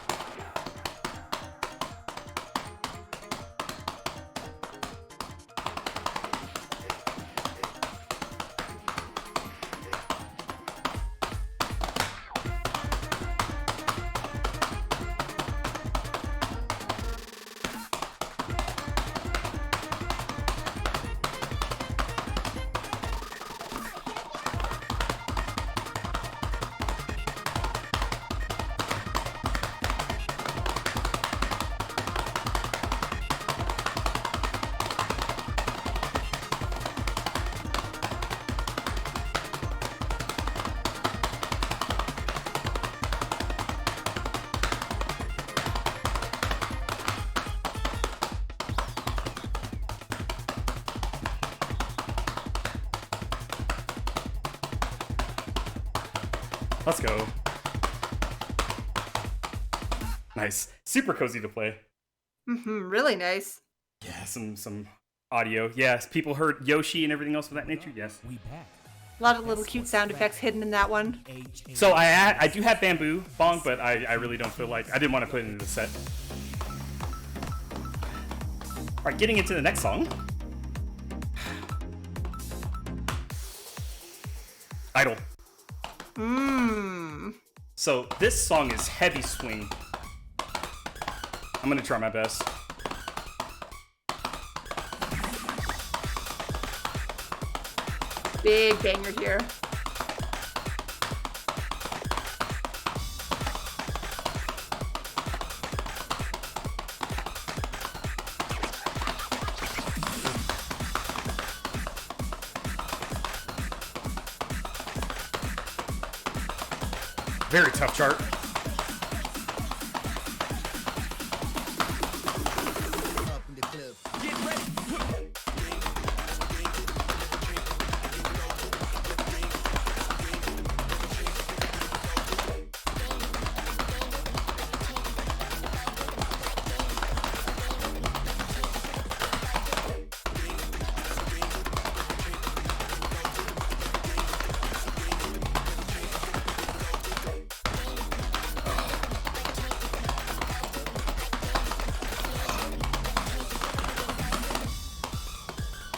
Let's go. Nice. Super cozy to play. Really nice. Yeah, some audio. Yes, people heard Yoshi and everything else of that nature. Yes. We back. A lot of little cute sound effects hidden in that one. So I do have Bamboo Bong, but I really don't feel like I didn't want to put it into the set. All right, getting into the next song. Idol. So this song is heavy swing. I'm gonna try my best. Big banger here. Very tough chart.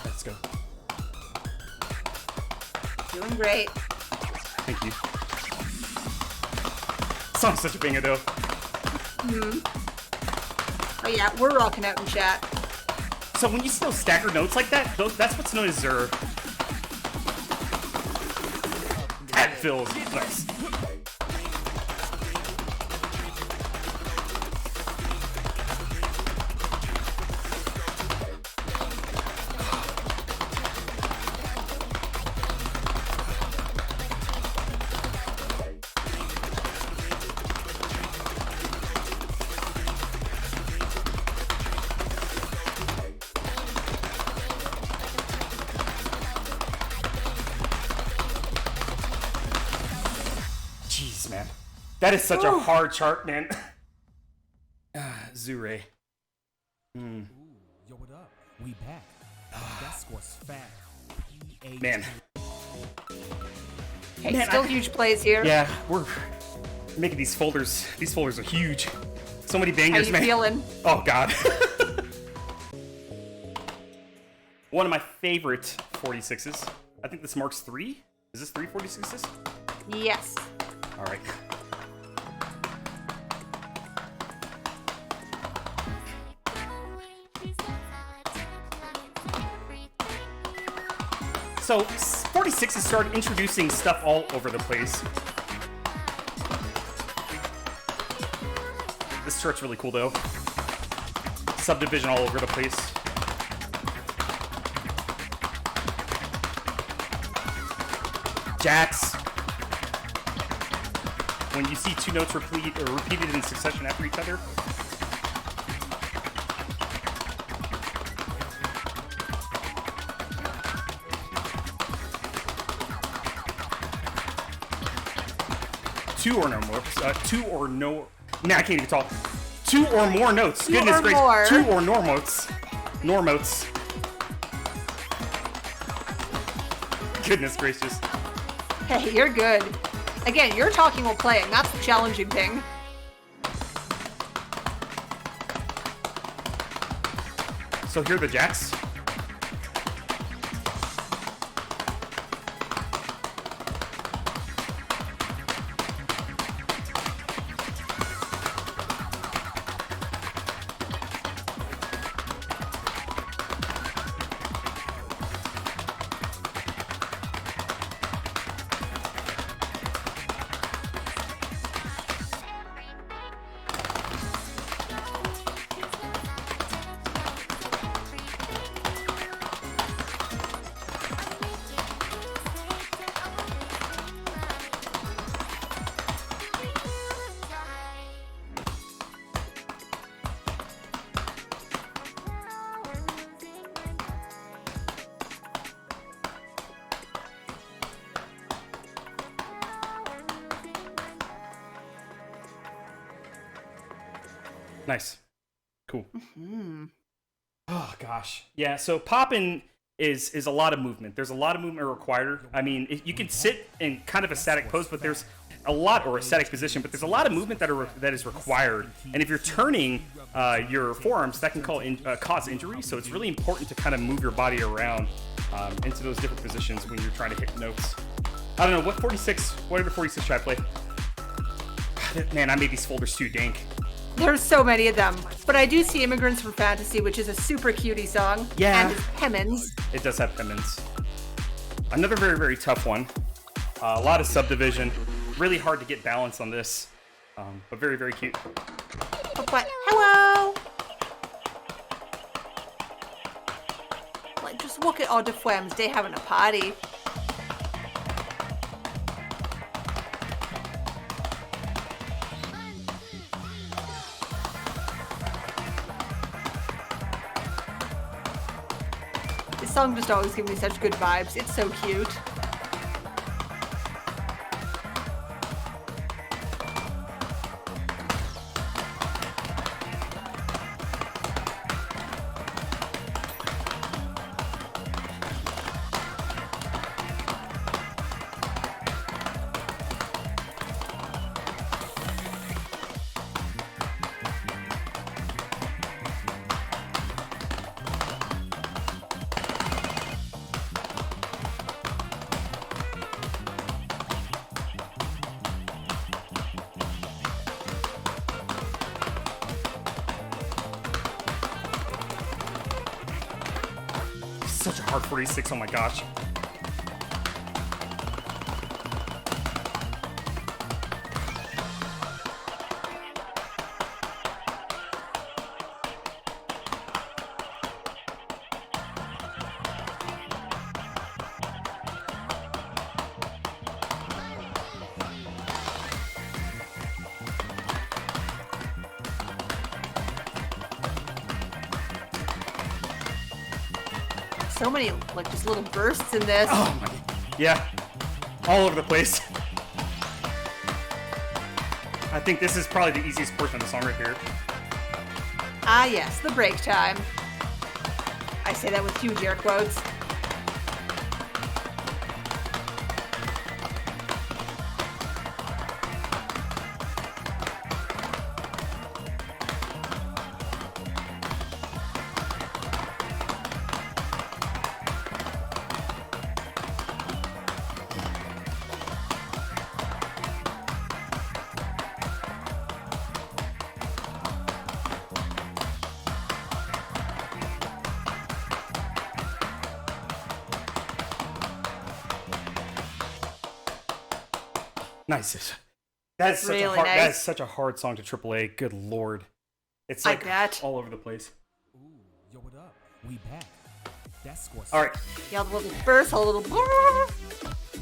Let's go. Doing great. Thank you. Song's such a banger though. Oh yeah, we're rocking out in chat. So when you see those staggered notes like that, that's what's known as that feels nice. Jeez, man. That is such a hard chart, man. Zure. Ooh, yo, what up? We back. That score's fat. Man. Hey, Man, still huge plays here. Yeah, we're making these folders. These folders are huge. So many How bangers, you man. feeling? Oh, God. One of my favorite 46s. I think this marks 3. Is this 3 46s? Yes. All right. So 46 has started introducing stuff all over the place. This chart's really cool though. Subdivision all over the place. Jacks. When you see two notes repeated in succession after each other. Two or no. Nah, I can't even talk. 2 or more notes. Two Goodness or gracious. more. 2 or normotes. Normotes. Goodness gracious. Hey, you're good. Again, you're talking while playing. That's the challenging thing. So here are the jacks. Nice. Cool. Oh gosh, yeah. So popping is a lot of movement. There's a lot of movement required. I mean, you can sit in kind of a static pose, but there's a lot, or a static position, but there's a lot of movement that is required. And if you're turning your forearms, that can cause injury. So it's really important to kind of move your body around into those different positions when you're trying to hit notes. I don't know what 46. What other 46 should I play? Man, I made these folders too dank. There's so many of them. But I do see Immigrants from Fantasy, which is a super cutie song. Yeah. And it's Hemmins. It does have Hemmins. Another very, very tough one. A lot of subdivision. Really hard to get balance on this. But very, very cute. But hello! Like, just look at all the flames. They having a party. This song just always gives me such good vibes. It's so cute. Such a hard 46, oh my gosh. So many, like, just little bursts in this. Oh my, yeah, all over the place. I think this is probably the easiest portion of the song right here. Ah, yes, the break time. I say that with huge air quotes. Nice. That's such Really a hard. nice. That is such a hard song to AAA. Good lord, it's like bet. all over the place. Ooh, yo, what up? We back. That scores. All right, Yeah, the little burst, a little.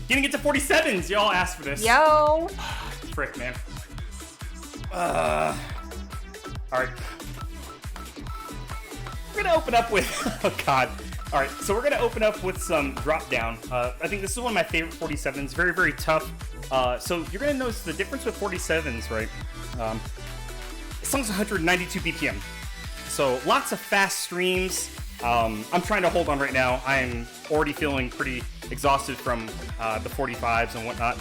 getting it to 47s. Y'all asked for this. Yo. Frick, man. All right. We're gonna open up with. Oh God. All right, so we're gonna open up with some drop down. I think this is one of my favorite 47s. Very, very tough. So you're gonna notice the difference with 47s, right? This song's 192 BPM. So lots of fast streams. I'm trying to hold on right now. I'm already feeling pretty exhausted from the 45s and whatnot.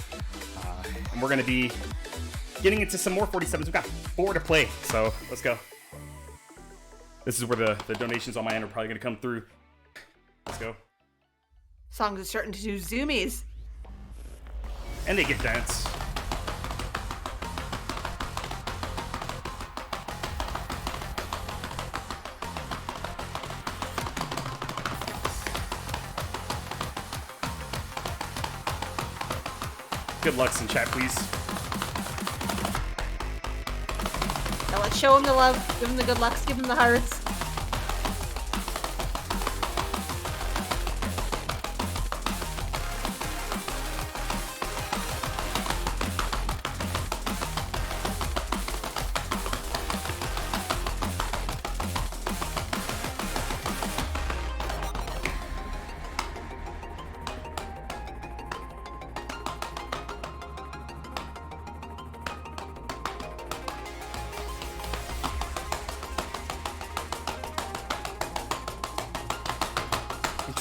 And we're gonna be getting into some more 47s. We've got 4 to play, so let's go. This is where the donations on my end are probably gonna come through. Let's go. Songs are starting to do zoomies. And they get dance. Good lucks in chat, please. Now let's show him the love, give him the good lucks, give him the hearts.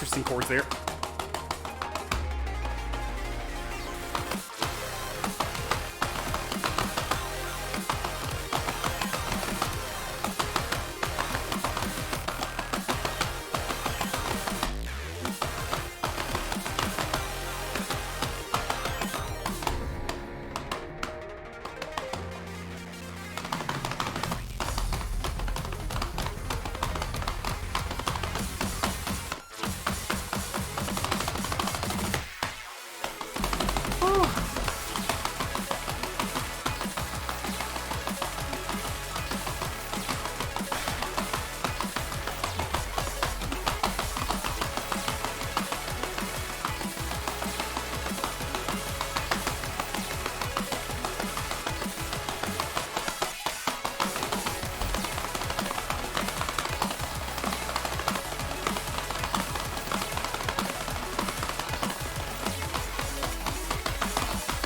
interesting chords there.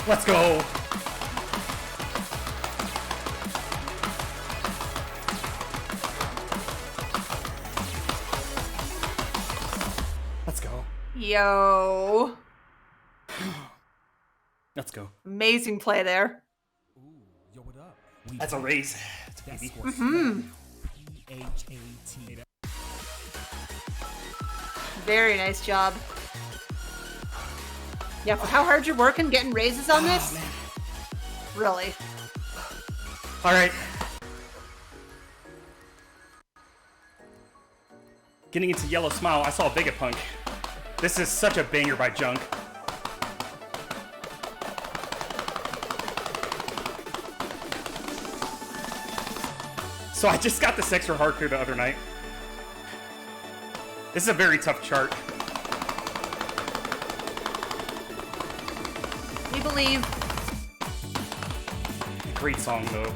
Let's go. Let's go. Yo. Let's go. Amazing play there. Ooh, yo, what up? That's a raise. That's a That baby. scores PHAT. Very nice job. Yeah, for how hard you're working getting raises on this? Man. Really? All right. Getting into Yellow Smile, I saw Vegapunk. This is such a banger by Junk. So I just got this extra hard clear the other night. This is a very tough chart. We believe. Great song though.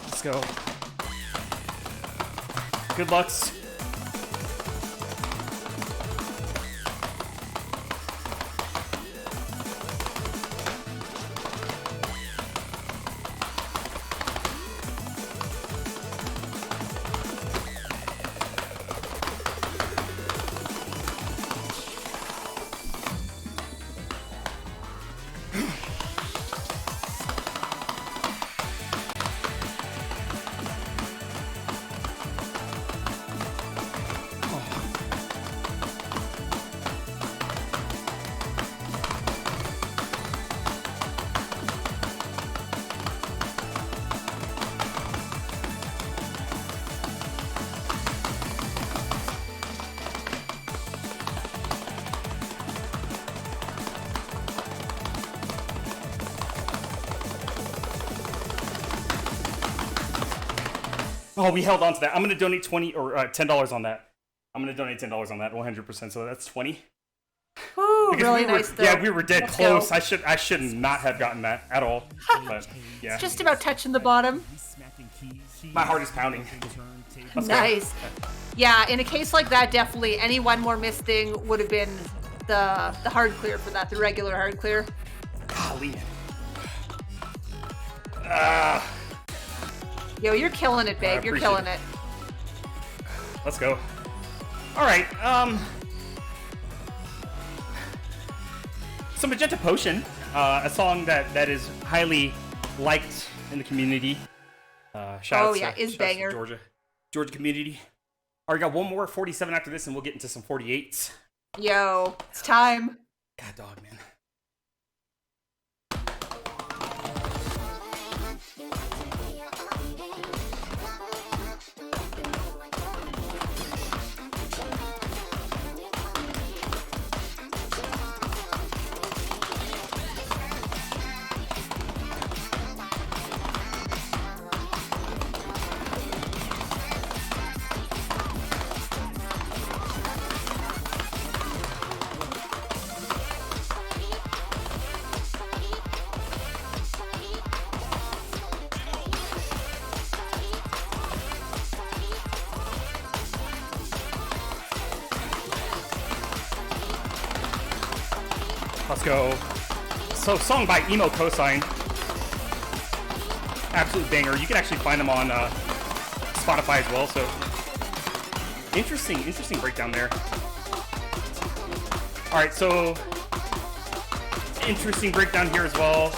Let's go. Good lucks. Oh, we held on to that. I'm gonna donate $20 or $10 on that. I'm gonna donate $10 on that, 100%. So that's 20. Ooh, Because really we were, nice though. yeah, we were dead Let's close. go. I should not have gotten that at all. But yeah, Just about touching the bottom. my heart is pounding. Let's go. Nice. Yeah, in a case like that, definitely any one more missed thing would have been the hard clear for that, the regular hard clear. Golly. Yo, you're killing it, babe. You're appreciate killing it. it. Let's go. All right. So Magenta Potion, a song that is highly liked in the community. Shout out yeah, to, is shout out to banger. Georgia community. All right, got one more 47 after this, and we'll get into some 48s. Yo, it's time. God dog, man. Let's go. So, song by Emo Cosign. Absolute banger. You can actually find them on Spotify as well. So, interesting breakdown there. All right, so interesting breakdown here as well.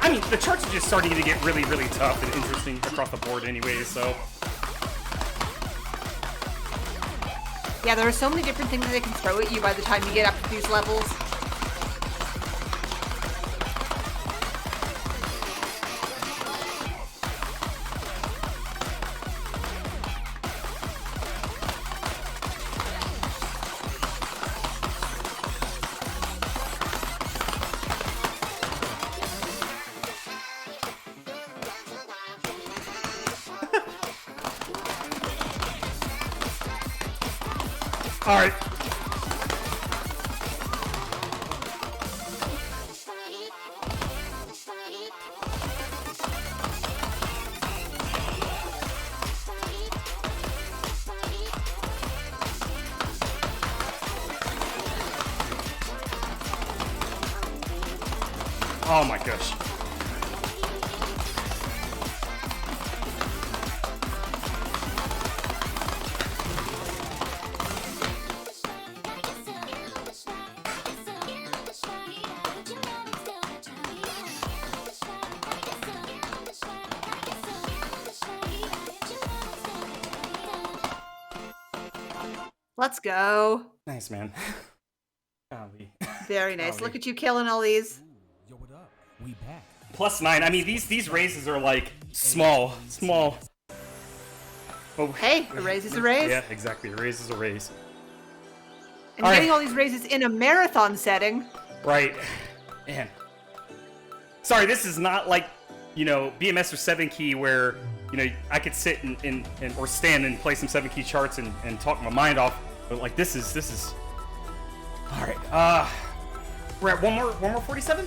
I mean, the charts are just starting to get really, really tough and interesting across the board anyway, so. Yeah, there are so many different things that they can throw at you by the time you get up to these levels. All right. Oh my gosh. Let's go. Nice, man. Golly. Very nice. Golly. Look at you killing all these. Yo, what up? We back. +9. I mean, these raises are like small. Oh, Hey, a raise is a raise. yeah, exactly. A raise is a raise. And All getting right. all these raises in a marathon setting. Right. Man. Sorry, this is not like, you know, BMS or 7 key where, you know, I could sit and or stand and play some 7 key charts and talk my mind off. But like this is. All right. We're at one more 47.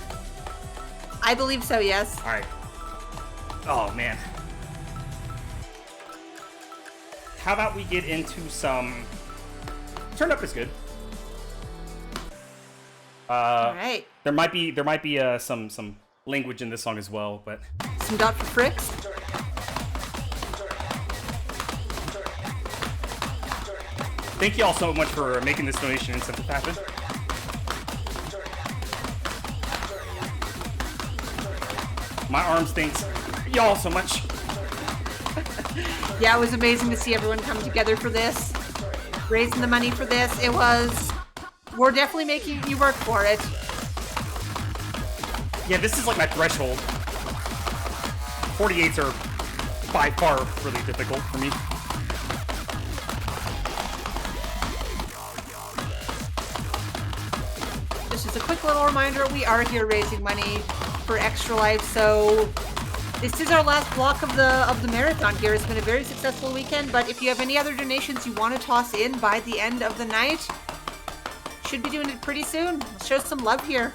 I believe so, yes. All right. Oh man. How about we get into some? Turn up is good. All right. There might be some language in this song as well, but Some dot for fricks. thank you all so much for making this donation and stuff happen. My arms thanks y'all so much. Yeah, it was amazing to see everyone come together for this. Raising the money for this. We're definitely making you work for it. Yeah, this is like my threshold. 48s are by far really difficult for me. Just as a quick little reminder, we are here raising money for Extra Life, so this is our last block of the marathon here. It's been a very successful weekend, but if you have any other donations you want to toss in by the end of the night, should be doing it pretty soon. Let's show some love here.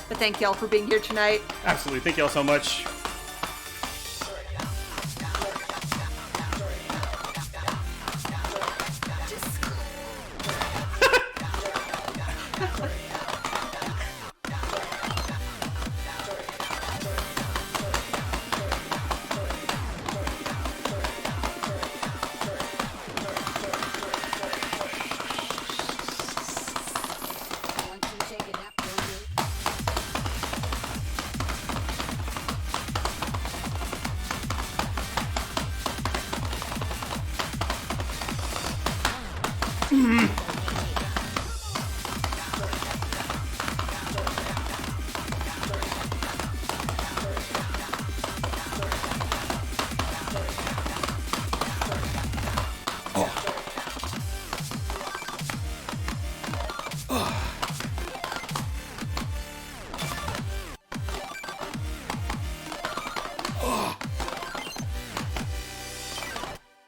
But thank y'all for being here tonight. Absolutely, thank y'all so much.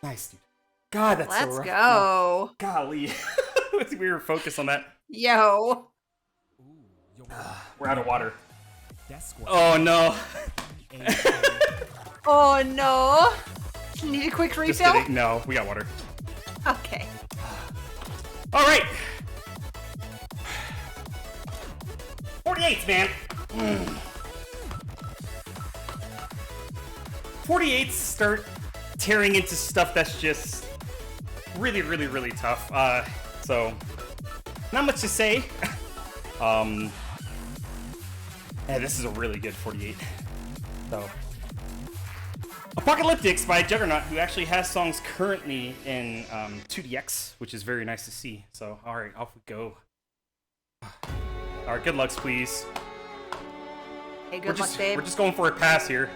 Nice, dude. God, that's so Let's rough. go. Golly. We were focused on that. Yo. Yo, We're out of water. that score. Oh no. Oh no. Need a quick Just refill? kidding. No, we got water. Okay. All right. 48s, man. 48s start tearing into stuff that's just really, really, really tough. So not much to say. Yeah, this is a really good 48. So, Apocalyptics by Juggernaut, who actually has songs currently in 2DX, which is very nice to see. So, all right, off we go. All right, good lucks, please. Hey, good luck, babe. We're just going for a pass here.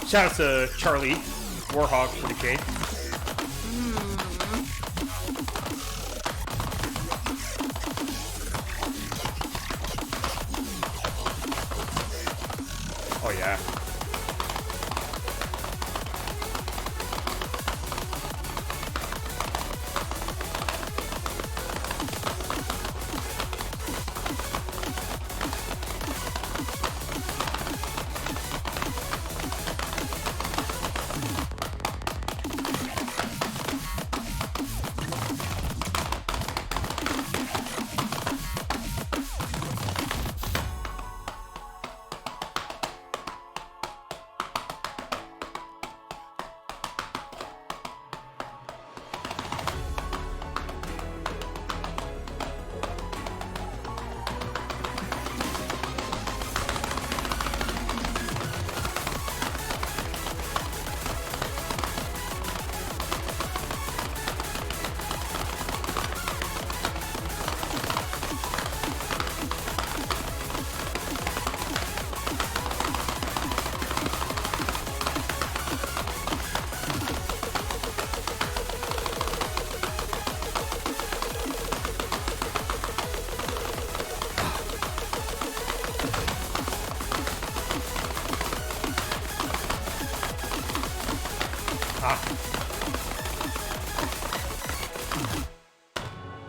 Shout out to Charlie Warhawk for the K. Oh yeah.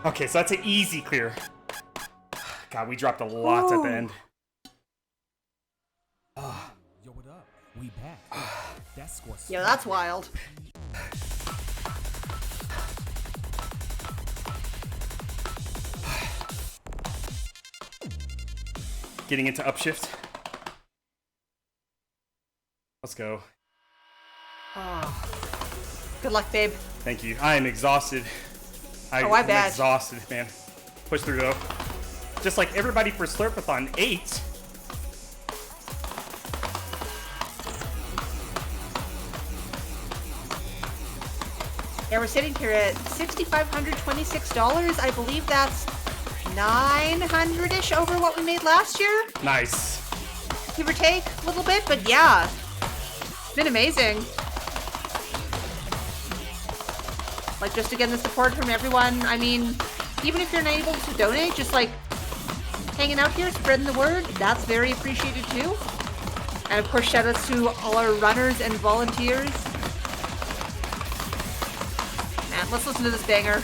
Okay, so that's an easy clear. God, we dropped a lot at the end. Yo, what up? We back. That score's Yeah, that's wild. Getting into upshift. Let's go. Good luck, babe. Thank you. I am exhausted. I I'm bet. exhausted, man. Push through though. Just like everybody for Slurpathon 8. Yeah, we're sitting here at $6,526. I believe that's 900-ish over what we made last year. Nice. Give or take a little bit, but yeah. It's been amazing. Like, just to get the support from everyone. I mean, even if you're not able to donate, just like hanging out here, spreading the word, that's very appreciated too. And of course, shout outs to all our runners and volunteers. Man, let's listen to this banger.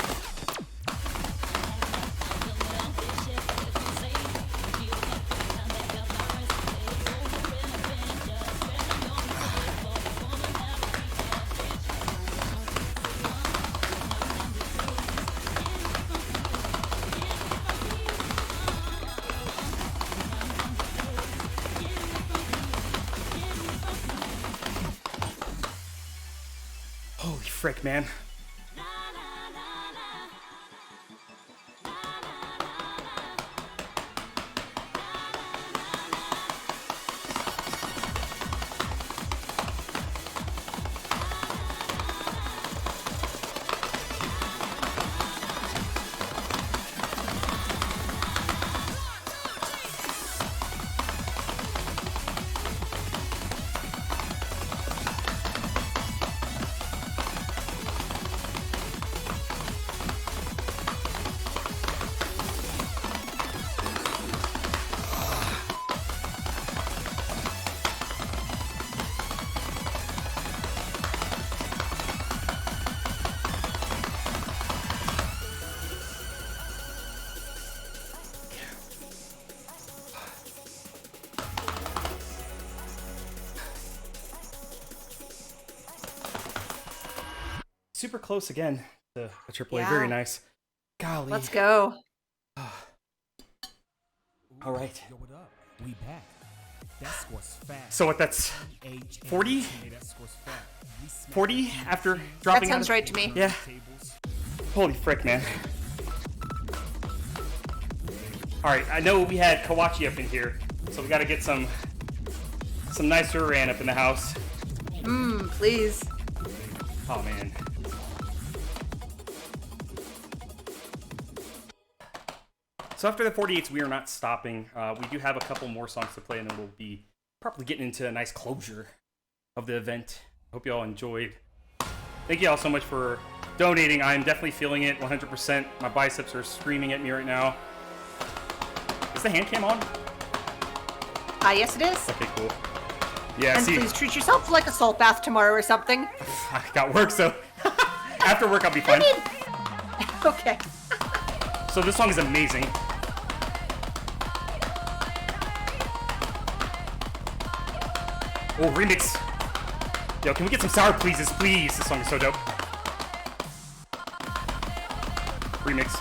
Holy frick, man. super close again to the AAA. Yeah. Very nice. Golly. Let's go. All right. Yo, what up? We back. That scores fast. So what? That's 40? That scores fast. We smack 40 after That dropping. sounds out of- right to me. Yeah. tables. Holy frick, man. All right. I know we had Kawachi up in here, so we got to get some nice Duran up in the house. Please. Oh man. So after the 48s, we are not stopping. We do have a couple more songs to play, and then we'll be probably getting into a nice closure of the event. Hope you all enjoyed. Thank you all so much for donating. I'm definitely feeling it 100%. My biceps are screaming at me right now. Is the hand cam on? Yes, it is. Okay, cool. Yeah, And see, please treat yourself to like a salt bath tomorrow or something. I got work, so after work I'll be fine. Okay. So this song is amazing. Oh, remix. Yo, can we get some sour pleases, please? This song is so dope. Remix.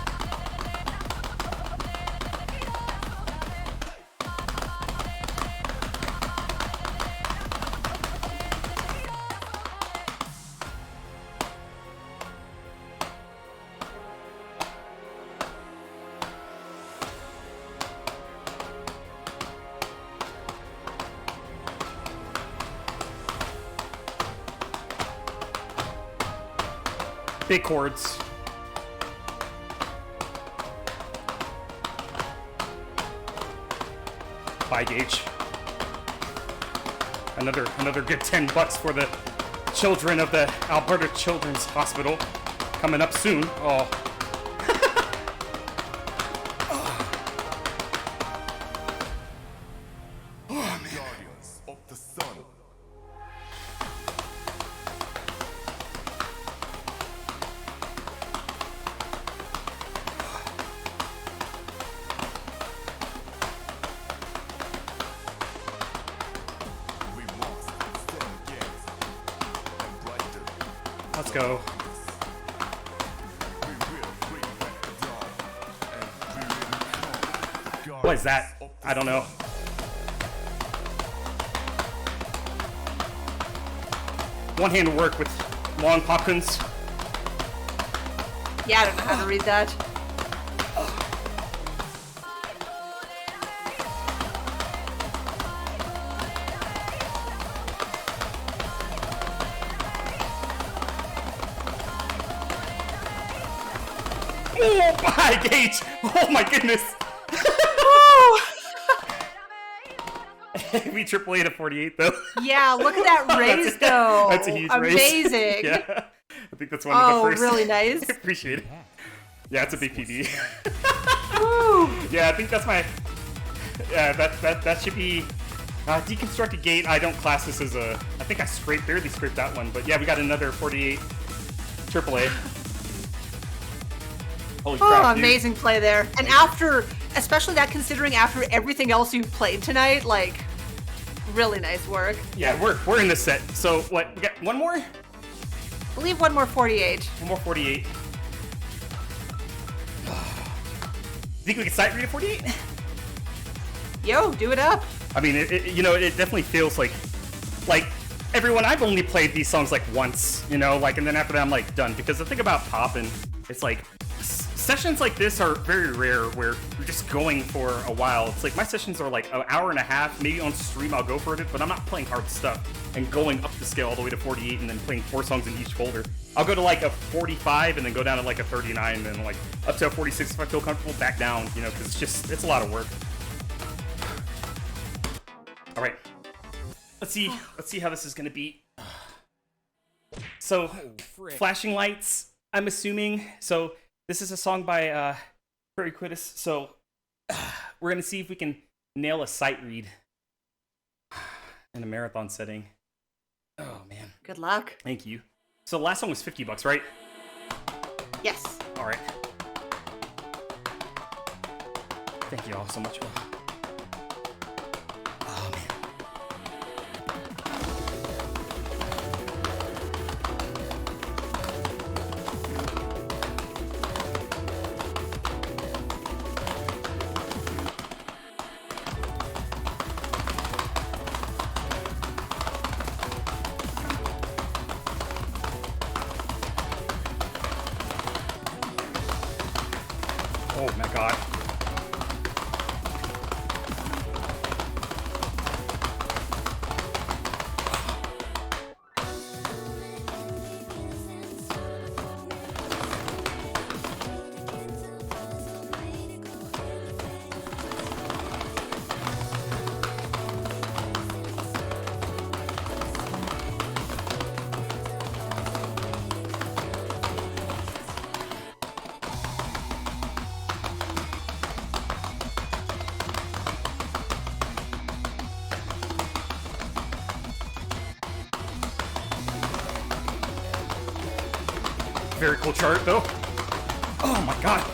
Big chords. Bye, Gage. Another good $10 for the children of the Alberta Children's Hospital coming up soon. Oh. Guardians of the Sun. We must stand against and brighter. Let's go. We will bring back the dawn and we will become What is that? I don't know. One hand work with long popkins. Yeah, I don't know how to read that. Oh, bye, Gage. Oh my goodness. We triple A to 48 though. Yeah, look at that raise though. That's a huge raise. Amazing. Yeah, I think that's one of Oh, the first. really nice. Appreciate it. Yeah, it's a big PB. Woo. Yeah, I think that's my. Yeah, that should be. Deconstructed gate. I don't class this as a. I think I barely scraped that one, but yeah, we got another 48 triple A. Holy crap! Oh, dude. amazing play there. And after, especially that considering after everything else you've played tonight, like, really nice work. Yeah, we're in this set. So what? We got one more. I believe one more 48. One more 48. Think we can sight read a 48? Yo, do it up. I mean, it definitely feels like everyone. I've only played these songs like once, and then after that I'm like done. Because the thing about poppin', it's like sessions like this are very rare where you're just going for a while. It's like my sessions are like an hour and a half. Maybe on stream I'll go for it, but I'm not playing hard stuff and going up the scale all the way to 48 and then playing 4 songs in each folder. I'll go to like a 45 and then go down to like a 39 and then like up to a 46 if I feel comfortable, back down, because it's a lot of work. All right, let's see how this is gonna be. So, flashing lights, I'm assuming. So this is a song by Prairie Quitus. So we're gonna see if we can nail a sight read in a marathon setting. Oh man, Good luck. thank you. So the last one was $50, right? Yes. All right. Thank you all so much. Oh man. Very cool chart, though. Oh my god.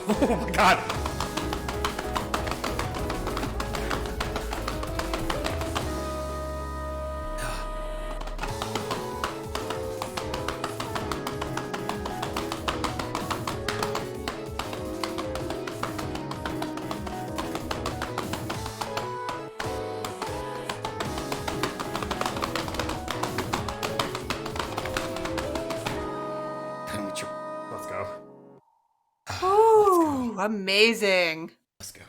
Oh my god. Let's go. Ooh, amazing. Let's go.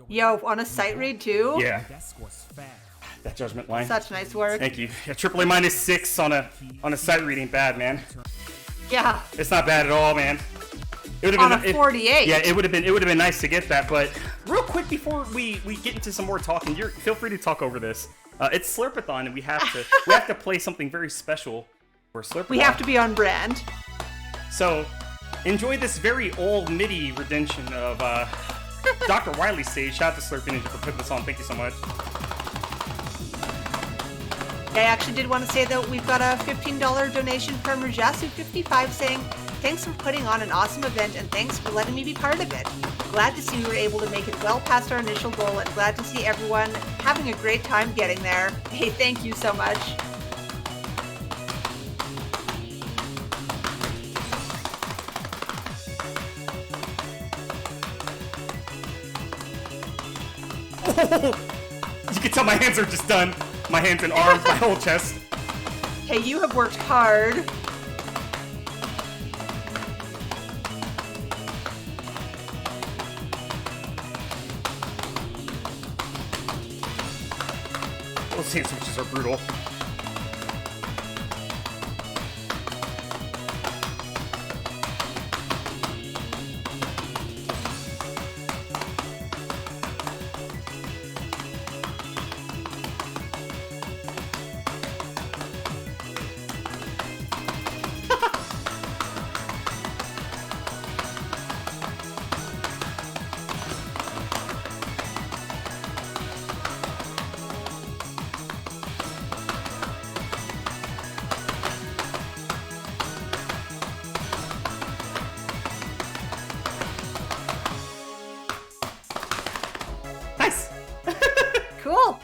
Yo, on a sight read too? Yeah, That score's fat. that judgment line. Such nice work. Thank you. Yeah, AAA -6 on a sight reading bad, man. Yeah. It's not bad at all, man. It would have On been a 48. Yeah, it would have been nice to get that, but real quick before we get into some more talking, feel free to talk over this. It's Slurpathon, and we have to play something very special for Slurpathon. We have to be on brand. So enjoy this very old MIDI rendition of Dr. Wiley's stage. Shout out to Slurpy Ninja for putting this on. Thank you so much. I actually did want to say that we've got a $15 donation from Rajasu55 saying, thanks for putting on an awesome event and thanks for letting me be part of it. Glad to see we were able to make it well past our initial goal and glad to see everyone having a great time getting there. Hey, thank you so much. You can tell my hands are just done. My hands and arms, my whole chest. Hey, you have worked hard. Those hand switches are brutal. Nice. Cool.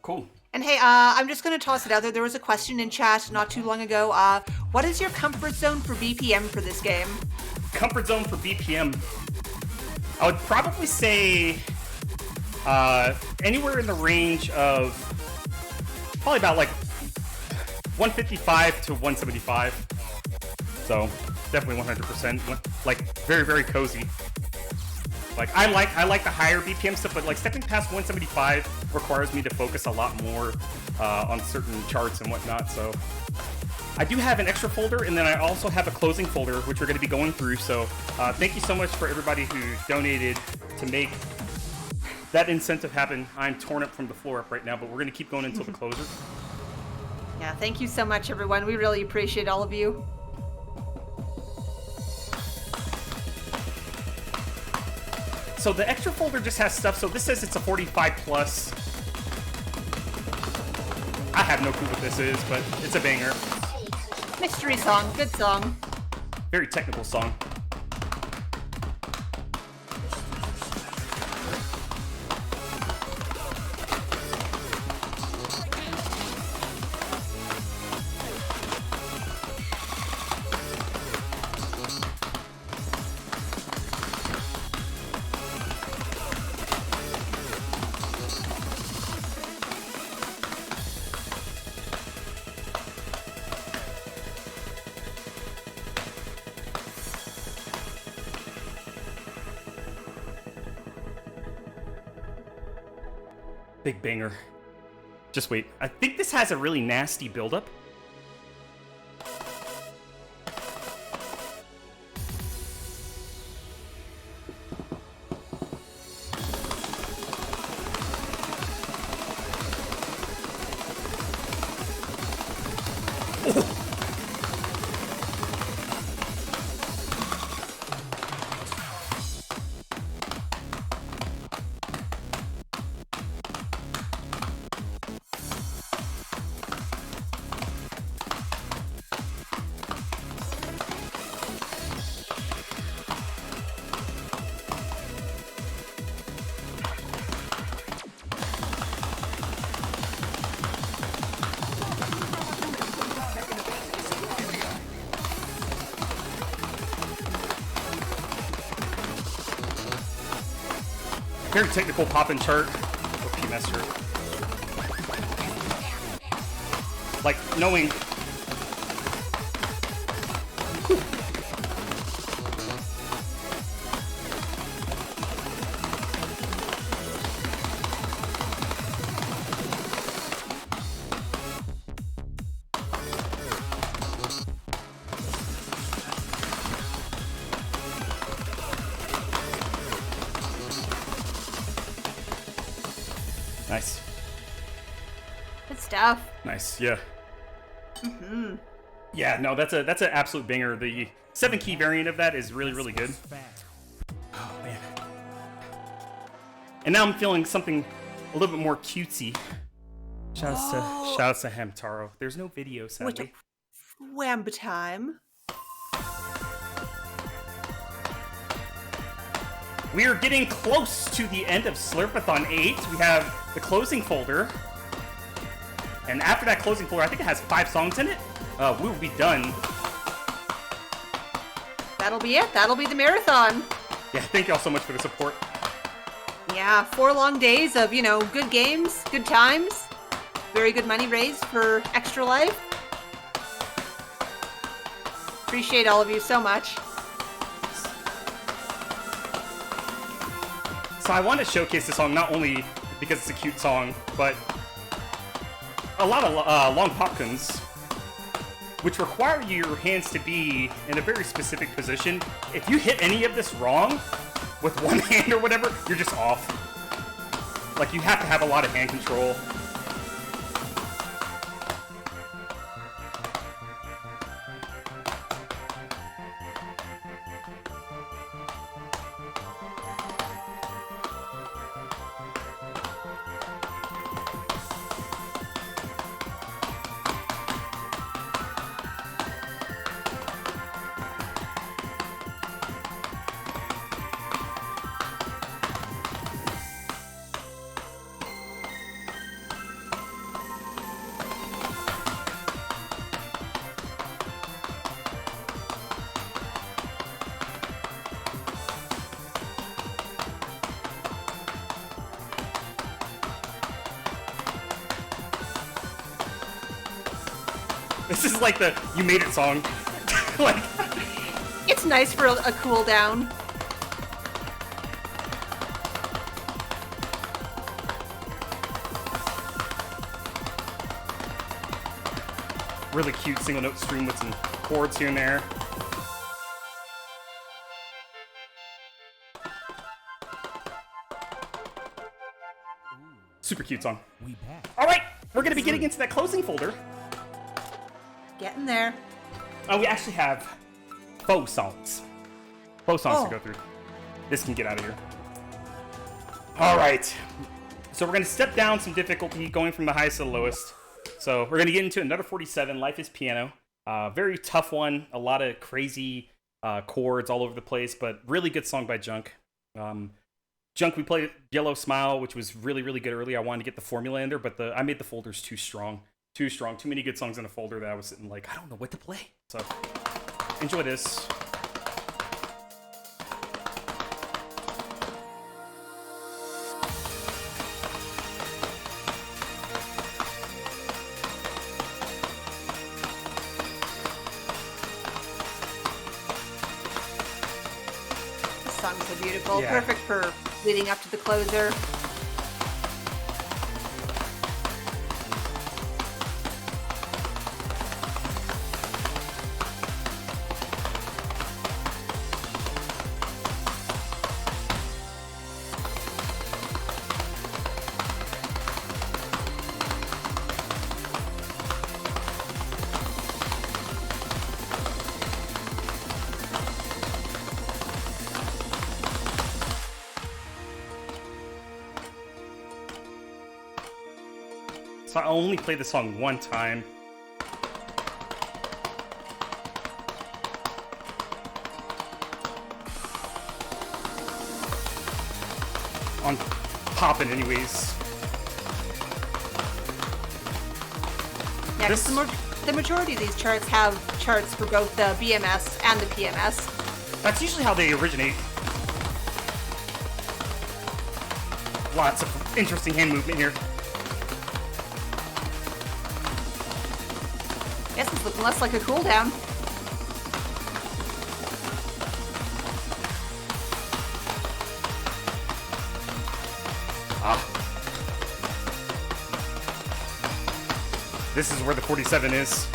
Cool. And hey, I'm just going to toss it out there. There was a question in chat not too long ago. What is your comfort zone for BPM for this game? Comfort zone for BPM. I would probably say anywhere in the range of probably about like 155 to 175. So definitely 100%. Like very, very cozy. Like I like the higher BPM stuff, but like stepping past 175 requires me to focus a lot more on certain charts and whatnot. So I do have an extra folder, and then I also have a closing folder, which we're going to be going through. So thank you so much for everybody who donated to make that incentive happen. I'm torn up from the floor up right now, but we're going to keep going until the closer. Yeah, thank you so much, everyone. We really appreciate all of you. So the extra folder just has stuff. So this says it's a 45 plus. I have no clue what this is, but it's a banger. Mystery song. Good song. Very technical song. Big banger. Just wait. I think this has a really nasty buildup. very technical pop-in chart or PMS chart. Like knowing. Nice. Good stuff. Nice, yeah. Yeah, no, that's an absolute banger. The 7-key variant of that is really, really good. Oh man. And now I'm feeling something a little bit more cutesy. Shoutouts to Hamtaro. There's no video, sadly. Wham time. We are getting close to the end of Slurpathon VIII. We have the closing folder. And after that closing folder, I think it has 5 songs in it. We will be done. That'll be it. That'll be the marathon. Yeah, thank y'all so much for the support. Yeah, 4 long days of, good games, good times. Very good money raised for Extra Life. Appreciate all of you so much. So I want to showcase this song not only because it's a cute song, but a lot of long popkins, which require your hands to be in a very specific position. If you hit any of this wrong with one hand or whatever, you're just off. Like, you have to have a lot of hand control. This is like the "you made it" song. Like, It's nice for a cool down. really cute single note stream with some chords here and there. Super cute song. We back. All right, we're gonna be getting into that closing folder. Getting there. We actually have faux songs. Faux songs Oh. to go through. This can get out of here. All right. So we're gonna step down some difficulty, going from the highest to the lowest. So we're gonna get into another 47, Life is Piano. Very tough one. A lot of crazy chords all over the place, but really good song by Junk. Junk, we played Yellow Smile, which was really, really good early. I wanted to get the formula in there, but I made the folders too strong. Too strong. Too many good songs in a folder that I was sitting like, I don't know what to play. So enjoy this. This song's so beautiful. Yeah. Perfect for leading up to the closer. So I only played the song one time. On Poppin' anyways. Yeah, 'cause This- the majority of these charts have charts for both the BMS and the PMS. That's usually how they originate. Lots of interesting hand movement here. Guess it's looking less like a cooldown. This is where the 47 is.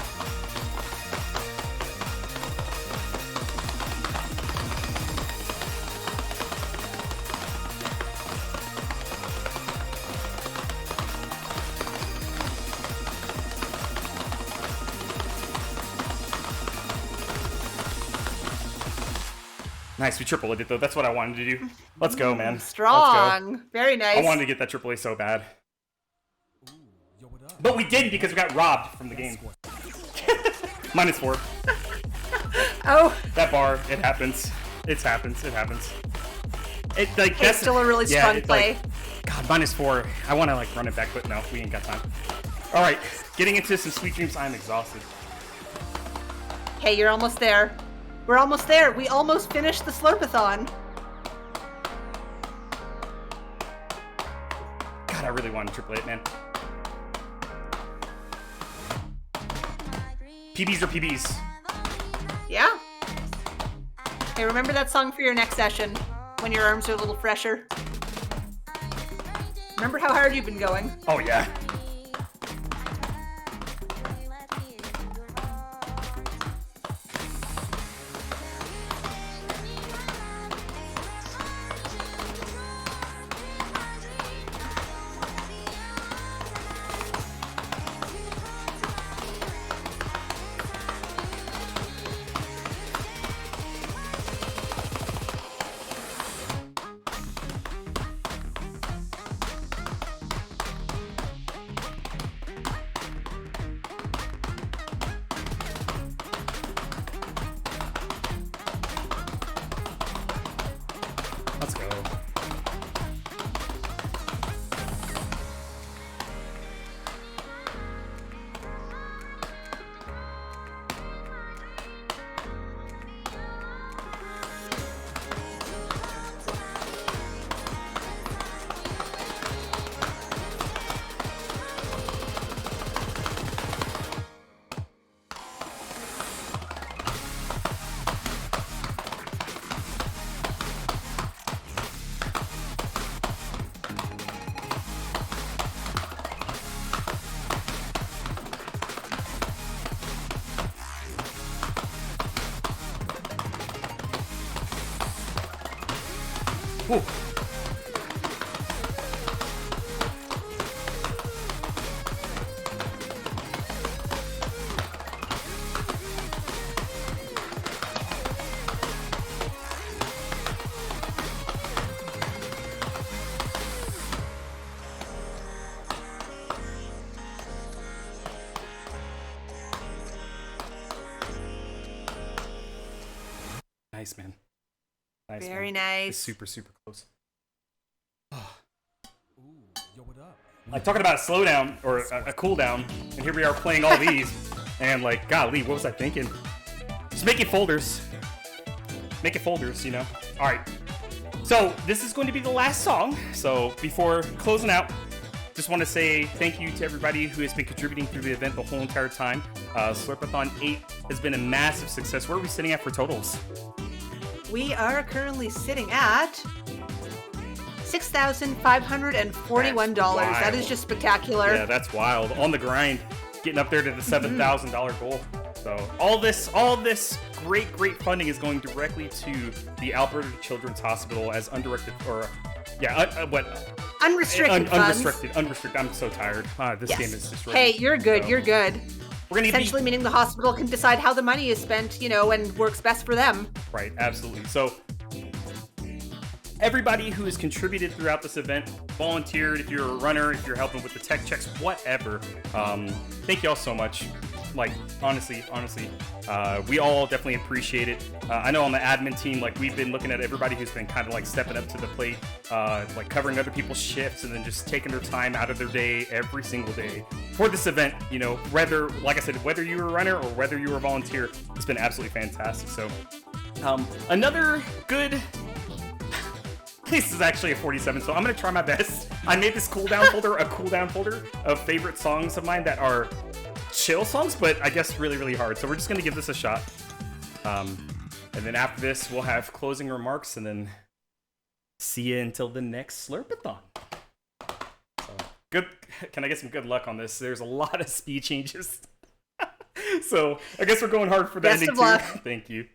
Nice, we triple it though. That's what I wanted to do. Let's go, man. Strong. Let's go. Very nice. I wanted to get that AAA so bad. Yo, what up? But we didn't because we got robbed from the game. -4. Oh, That bar, it happens. It happens. It happens. It like it's that's still a really yeah, strong it, play. like, God, -4. I want to like run it back, but no, we ain't got time. All right, getting into some sweet dreams. I'm exhausted. Hey, you're almost there. We're almost there. We almost finished the Slurpathon. God, I really want to triple it, man. PBs or PBs? Yeah. Hey, remember that song for your next session when your arms are a little fresher. Remember how hard you've been going? Oh yeah. Let's go. Whew. Nice, man. Nice, Very man. nice. It's super, super close. Ooh, yo, what up? Like talking about a slowdown or a cooldown, and here we are playing all these, and like, golly, what was I thinking? Just making folders. Making folders, you know. All right. So this is going to be the last song. So before closing out, just want to say thank you to everybody who has been contributing through the event the whole entire time. Slurpathon VIII has been a massive success. Where are we sitting at for totals? We are currently sitting at $6,541. That is wild. just spectacular. Yeah, that's wild. On the grind, getting up there to the $7,000 goal. So all this great funding is going directly to the Alberta Children's Hospital as undirected or Unrestricted funds. Unrestricted. I'm so tired. This Yes. game is just. Hey, you're good. So, You're good. We're gonna Essentially meaning the hospital can decide how the money is spent, you know, and works best for them. Right, absolutely. So everybody who has contributed throughout this event, volunteered, if you're a runner, if you're helping with the tech checks, whatever, thank you all so much. Like, honestly, we all definitely appreciate it. I know on the admin team, like, we've been looking at everybody who's been kind of like stepping up to the plate, like covering other people's shifts and then just taking their time out of their day every single day for this event. You know, whether, like I said, whether you were a runner or whether you were a volunteer, it's been absolutely fantastic. So, another good This is actually a 47, so I'm gonna try my best. I made this cooldown folder a cooldown folder of favorite songs of mine that are chill songs, but I guess really, really hard. So we're just gonna give this a shot. And then after this, we'll have closing remarks, and then see you until the next Slurpathon. So good. Can I get some good luck on this? There's a lot of speed changes. So I guess we're going hard for the Best ending of luck. too. Thank you.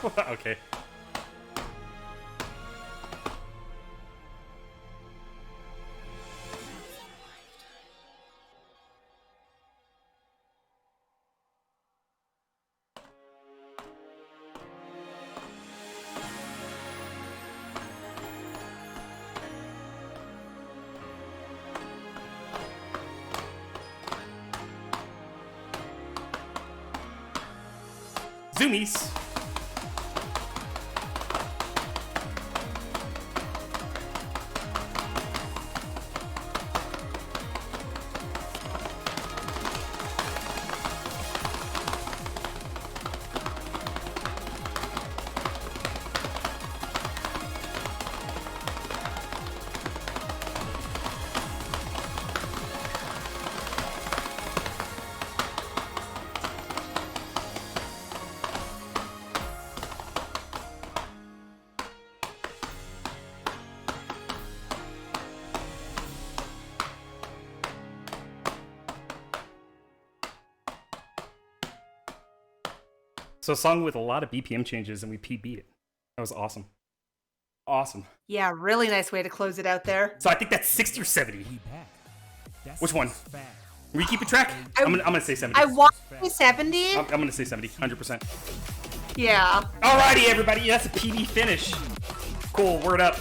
Okay. Zoomies. So a song with a lot of BPM changes, and we PB'd it. That was awesome. Awesome. Yeah, really nice way to close it out there. So I think that's 60 or 70. We back. That Which one? sounds fat. Are we keeping track? I'm gonna say 70. I want to say 70. I'm gonna say 70, 100%. Yeah, Alrighty, everybody, that's a PB finish. Cool, word up.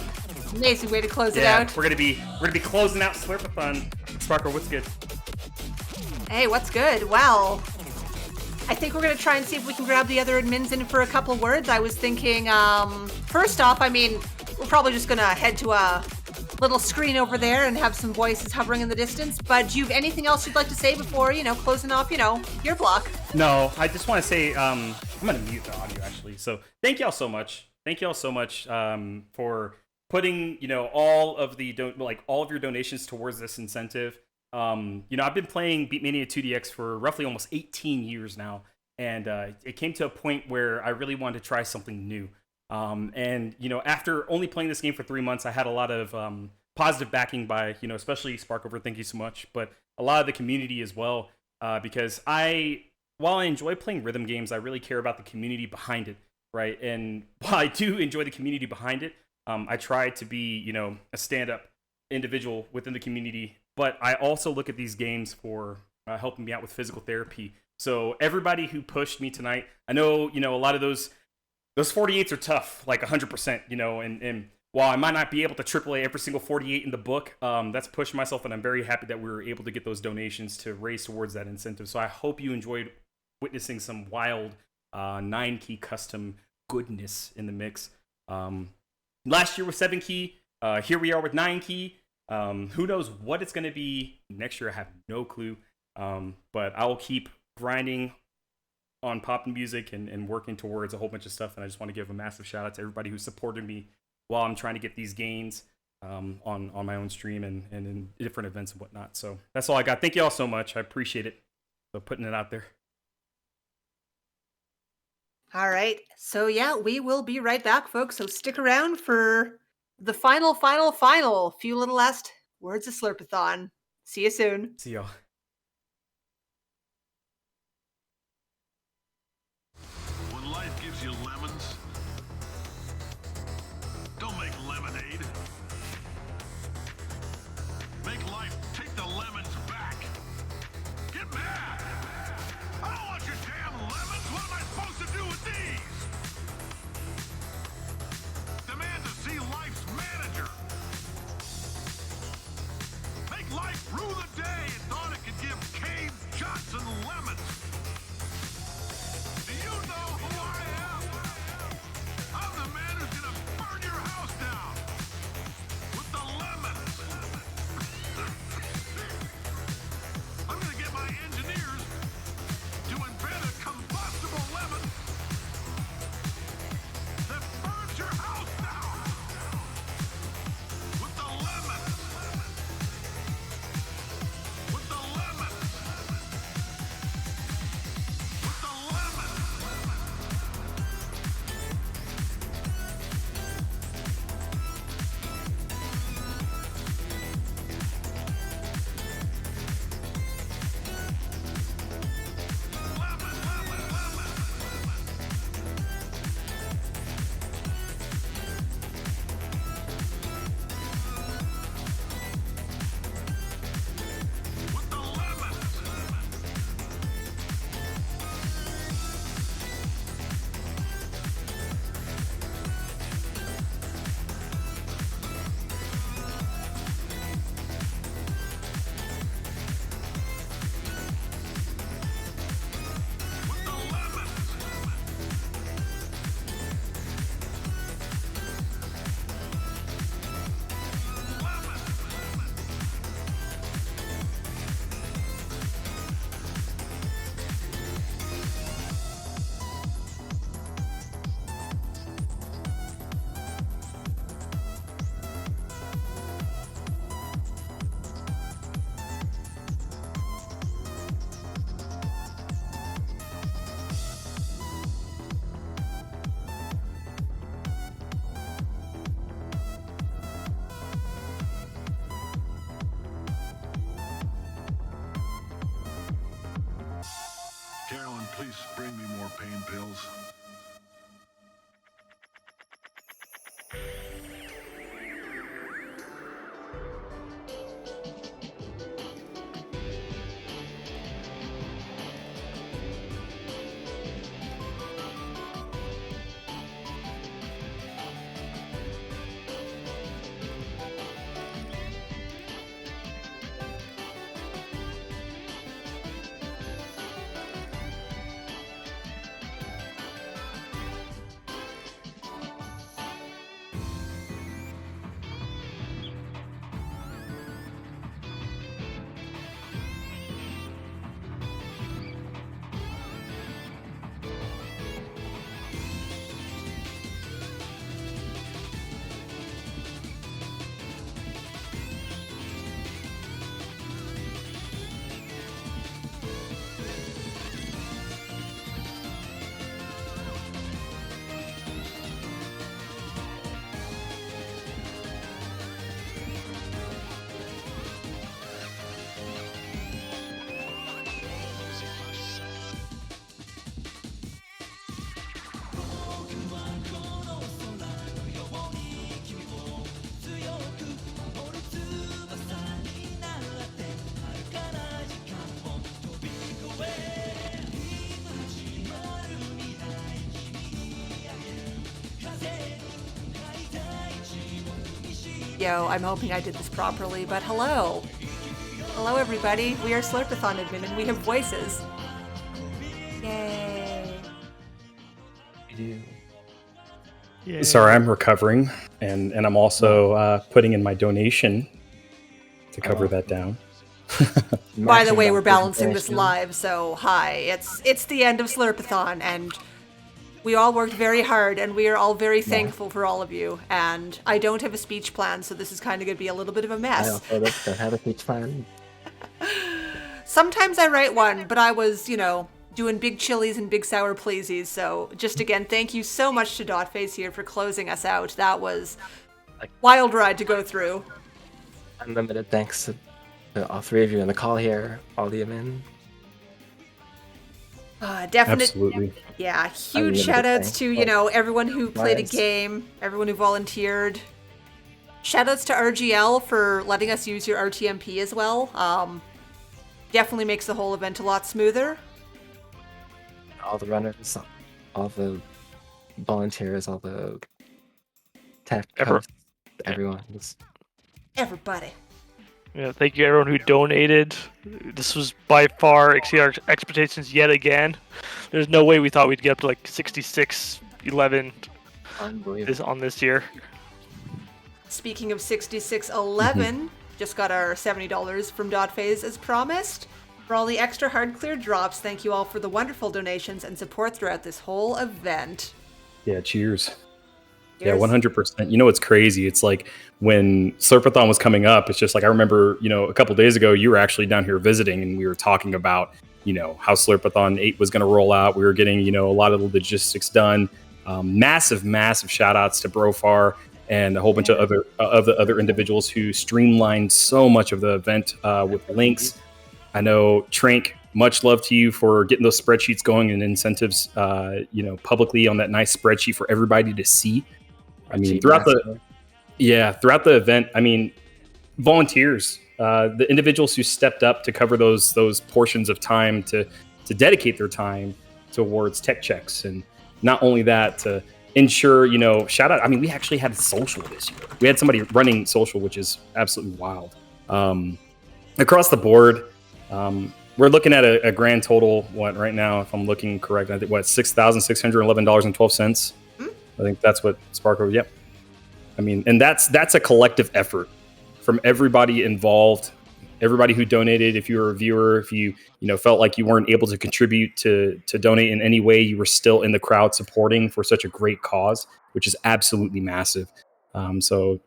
amazing way to close it Yeah, out. we're gonna be closing out Slurpathon. Sparker, what's good? Hey, what's good? Well, I think we're gonna try and see if we can grab the other admins in for a couple words. I was thinking, first off, I mean, we're probably just gonna head to a little screen over there and have some voices hovering in the distance. But do you have anything else you'd like to say before, closing off, your block? No, I just want to say, I'm gonna mute the audio actually. So thank y'all so much. Thank y'all so much for putting, all of the all of your donations towards this incentive. I've been playing Beatmania 2DX for roughly almost 18 years now, and it came to a point where I really wanted to try something new. After only playing this game for 3 months, I had a lot of positive backing by, especially Sparkover, thank you so much, but a lot of the community as well, because while I enjoy playing rhythm games, I really care about the community behind it, right? And while I do enjoy the community behind it, I try to be, a stand-up individual within the community, but I also look at these games for helping me out with physical therapy. So everybody who pushed me tonight, I know, a lot of those 48s are tough, like 100%, and while I might not be able to AAA every single 48 in the book, that's pushing myself, and I'm very happy that we were able to get those donations to raise towards that incentive. So I hope you enjoyed witnessing some wild 9-key custom goodness in the mix. Last year was 7-key, here we are with 9-key. Who knows what it's going to be next year? I have no clue. But I will keep grinding on pop music and working towards a whole bunch of stuff. And I just want to give a massive shout out to everybody who supported me while I'm trying to get these gains on my own stream and in different events and whatnot. So that's all I got. Thank you all so much. I appreciate it. So putting it out there. All right. So yeah, we will be right back, folks. So stick around for the final few little last words of Slurpathon. See you soon. See y'all. When life gives you lemons, don't make lemonade. Make life take the lemons back. Get mad! I don't want your damn lemons! What am I supposed to do with these? Demand to see life's manager. Make life rue the day and thought it could give Cave Johnson lemons. Do you know who I am? I'm the man who's gonna burn your house down with the lemons. I'm gonna get my engineers to invent a combustible lemon that burns your house down with the lemons. With the lemons. With the lemons. Carolyn, please bring me more pain pills. Yo, I'm hoping I did this properly, but hello. Hello, everybody. We are Slurpathon admin, and we have voices. Yay. Sorry, I'm recovering, and I'm also putting in my donation to cover that down. By the way, we're balancing this live, so hi. It's the end of Slurpathon, and we all worked very hard, and we are all very thankful for all of you. And I don't have a speech plan, so this is kind of going to be a little bit of a I mess. also don't have a speech plan. Sometimes I write one, but I was, doing big chilies and big sour pleasies. So just again, thank you so much to Dotphase here for closing us out. That was a wild ride to go through. Unlimited thanks to all three of you on the call here, all the admin. Absolutely. Yeah, huge Unlimited shout outs thanks. to, everyone who played a Nice. game, everyone who volunteered. Shout outs to RGL for letting us use your RTMP as well. Definitely makes the whole event a lot smoother. All the runners, all the volunteers, all the tech hosts, everyone. Everybody. Yeah, thank you everyone who donated. This was by far exceed our expectations yet again. There's no way we thought we'd get up to like 66-11 Unbelievable. on this year. Speaking of 6611, just got our $70 from Dotphase as promised. For all the extra hard clear drops, thank you all for the wonderful donations and support throughout this whole event. Yeah, cheers. Yeah, Cheers. 100%. You know what's crazy? It's like when Slurpathon was coming up, it's just like I remember, a couple days ago, you were actually down here visiting and we were talking about, how Slurpathon 8 was going to roll out. We were getting, a lot of the logistics done. Massive shout outs to Brofar and a whole bunch of the other individuals who streamlined so much of the event with links. I know Trank, much love to you for getting those spreadsheets going and incentives, publicly on that nice spreadsheet for everybody to see. I mean, throughout the event, volunteers, the individuals who stepped up to cover those portions of time to dedicate their time towards tech checks, and not only that, to ensure, shout out. I mean, we actually had social this year. We had somebody running social, which is absolutely wild. Across the board, we're looking at a grand total. What right now, if I'm looking correct, I think $6,611.12. I think that's what Sparko. Yep. I mean, and that's a collective effort from everybody involved, everybody who donated. If you were a viewer, if you felt like you weren't able to contribute to donate in any way, you were still in the crowd supporting for such a great cause, which is absolutely massive. So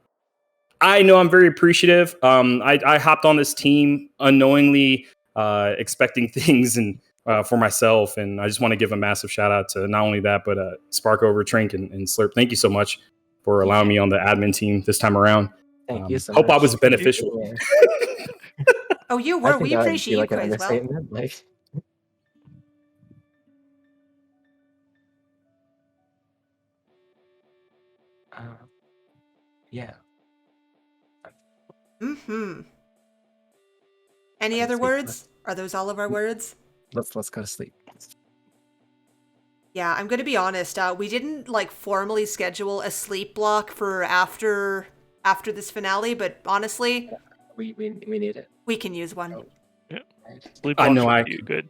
I know I'm very appreciative. I hopped on this team unknowingly, expecting things and for myself, and I just want to give a massive shout out to not only that, but Sparko, Trink, and Slurp. Thank you so much for allowing me on the admin team this time around. Thank you so hope much. I was beneficial. Oh, you were. We appreciate you an quite as well. understatement. Yeah. Any other words? Are those all of our words? Let's go to sleep. Yeah, I'm going to be honest. We didn't formally schedule a sleep block for after this finale, but honestly, We need it. we can use one. Sleep I know blocks would be good.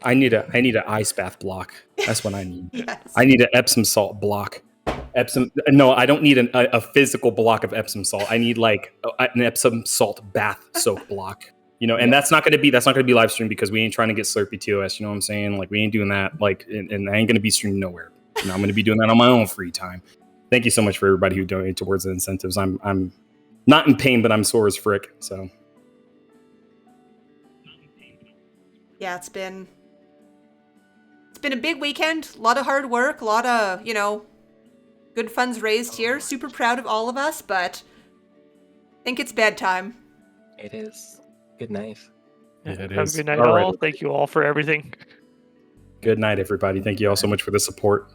I need an ice bath block. That's what I need. Yes. I need an Epsom salt block. No, I don't need a physical block of Epsom salt. I need an Epsom salt bath soak block. And that's not going to be live streamed because we ain't trying to get Slurpy TOS. You know what I'm saying? We ain't doing that. And I ain't going to be streamed nowhere. I'm going to be doing that on my own free time. Thank you so much for everybody who donated towards the incentives. I'm not in pain, but I'm sore as frick. So Yeah, it's been a big weekend. A lot of hard work. A lot of good funds raised here. Super proud of all of us, but I think it's bedtime. It is. Good night. yeah, it Have is. a good night, All right. all. Thank you all for everything. Good night, everybody. Thank you all so much for the support.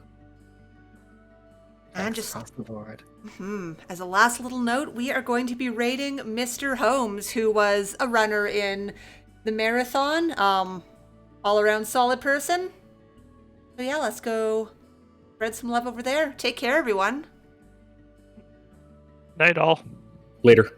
And Thanks just across the board. as a last little note, we are going to be rating Mr. Holmes, who was a runner in the marathon. All around solid person. So yeah, let's go spread some love over there. Take care, everyone. Night, all. Later.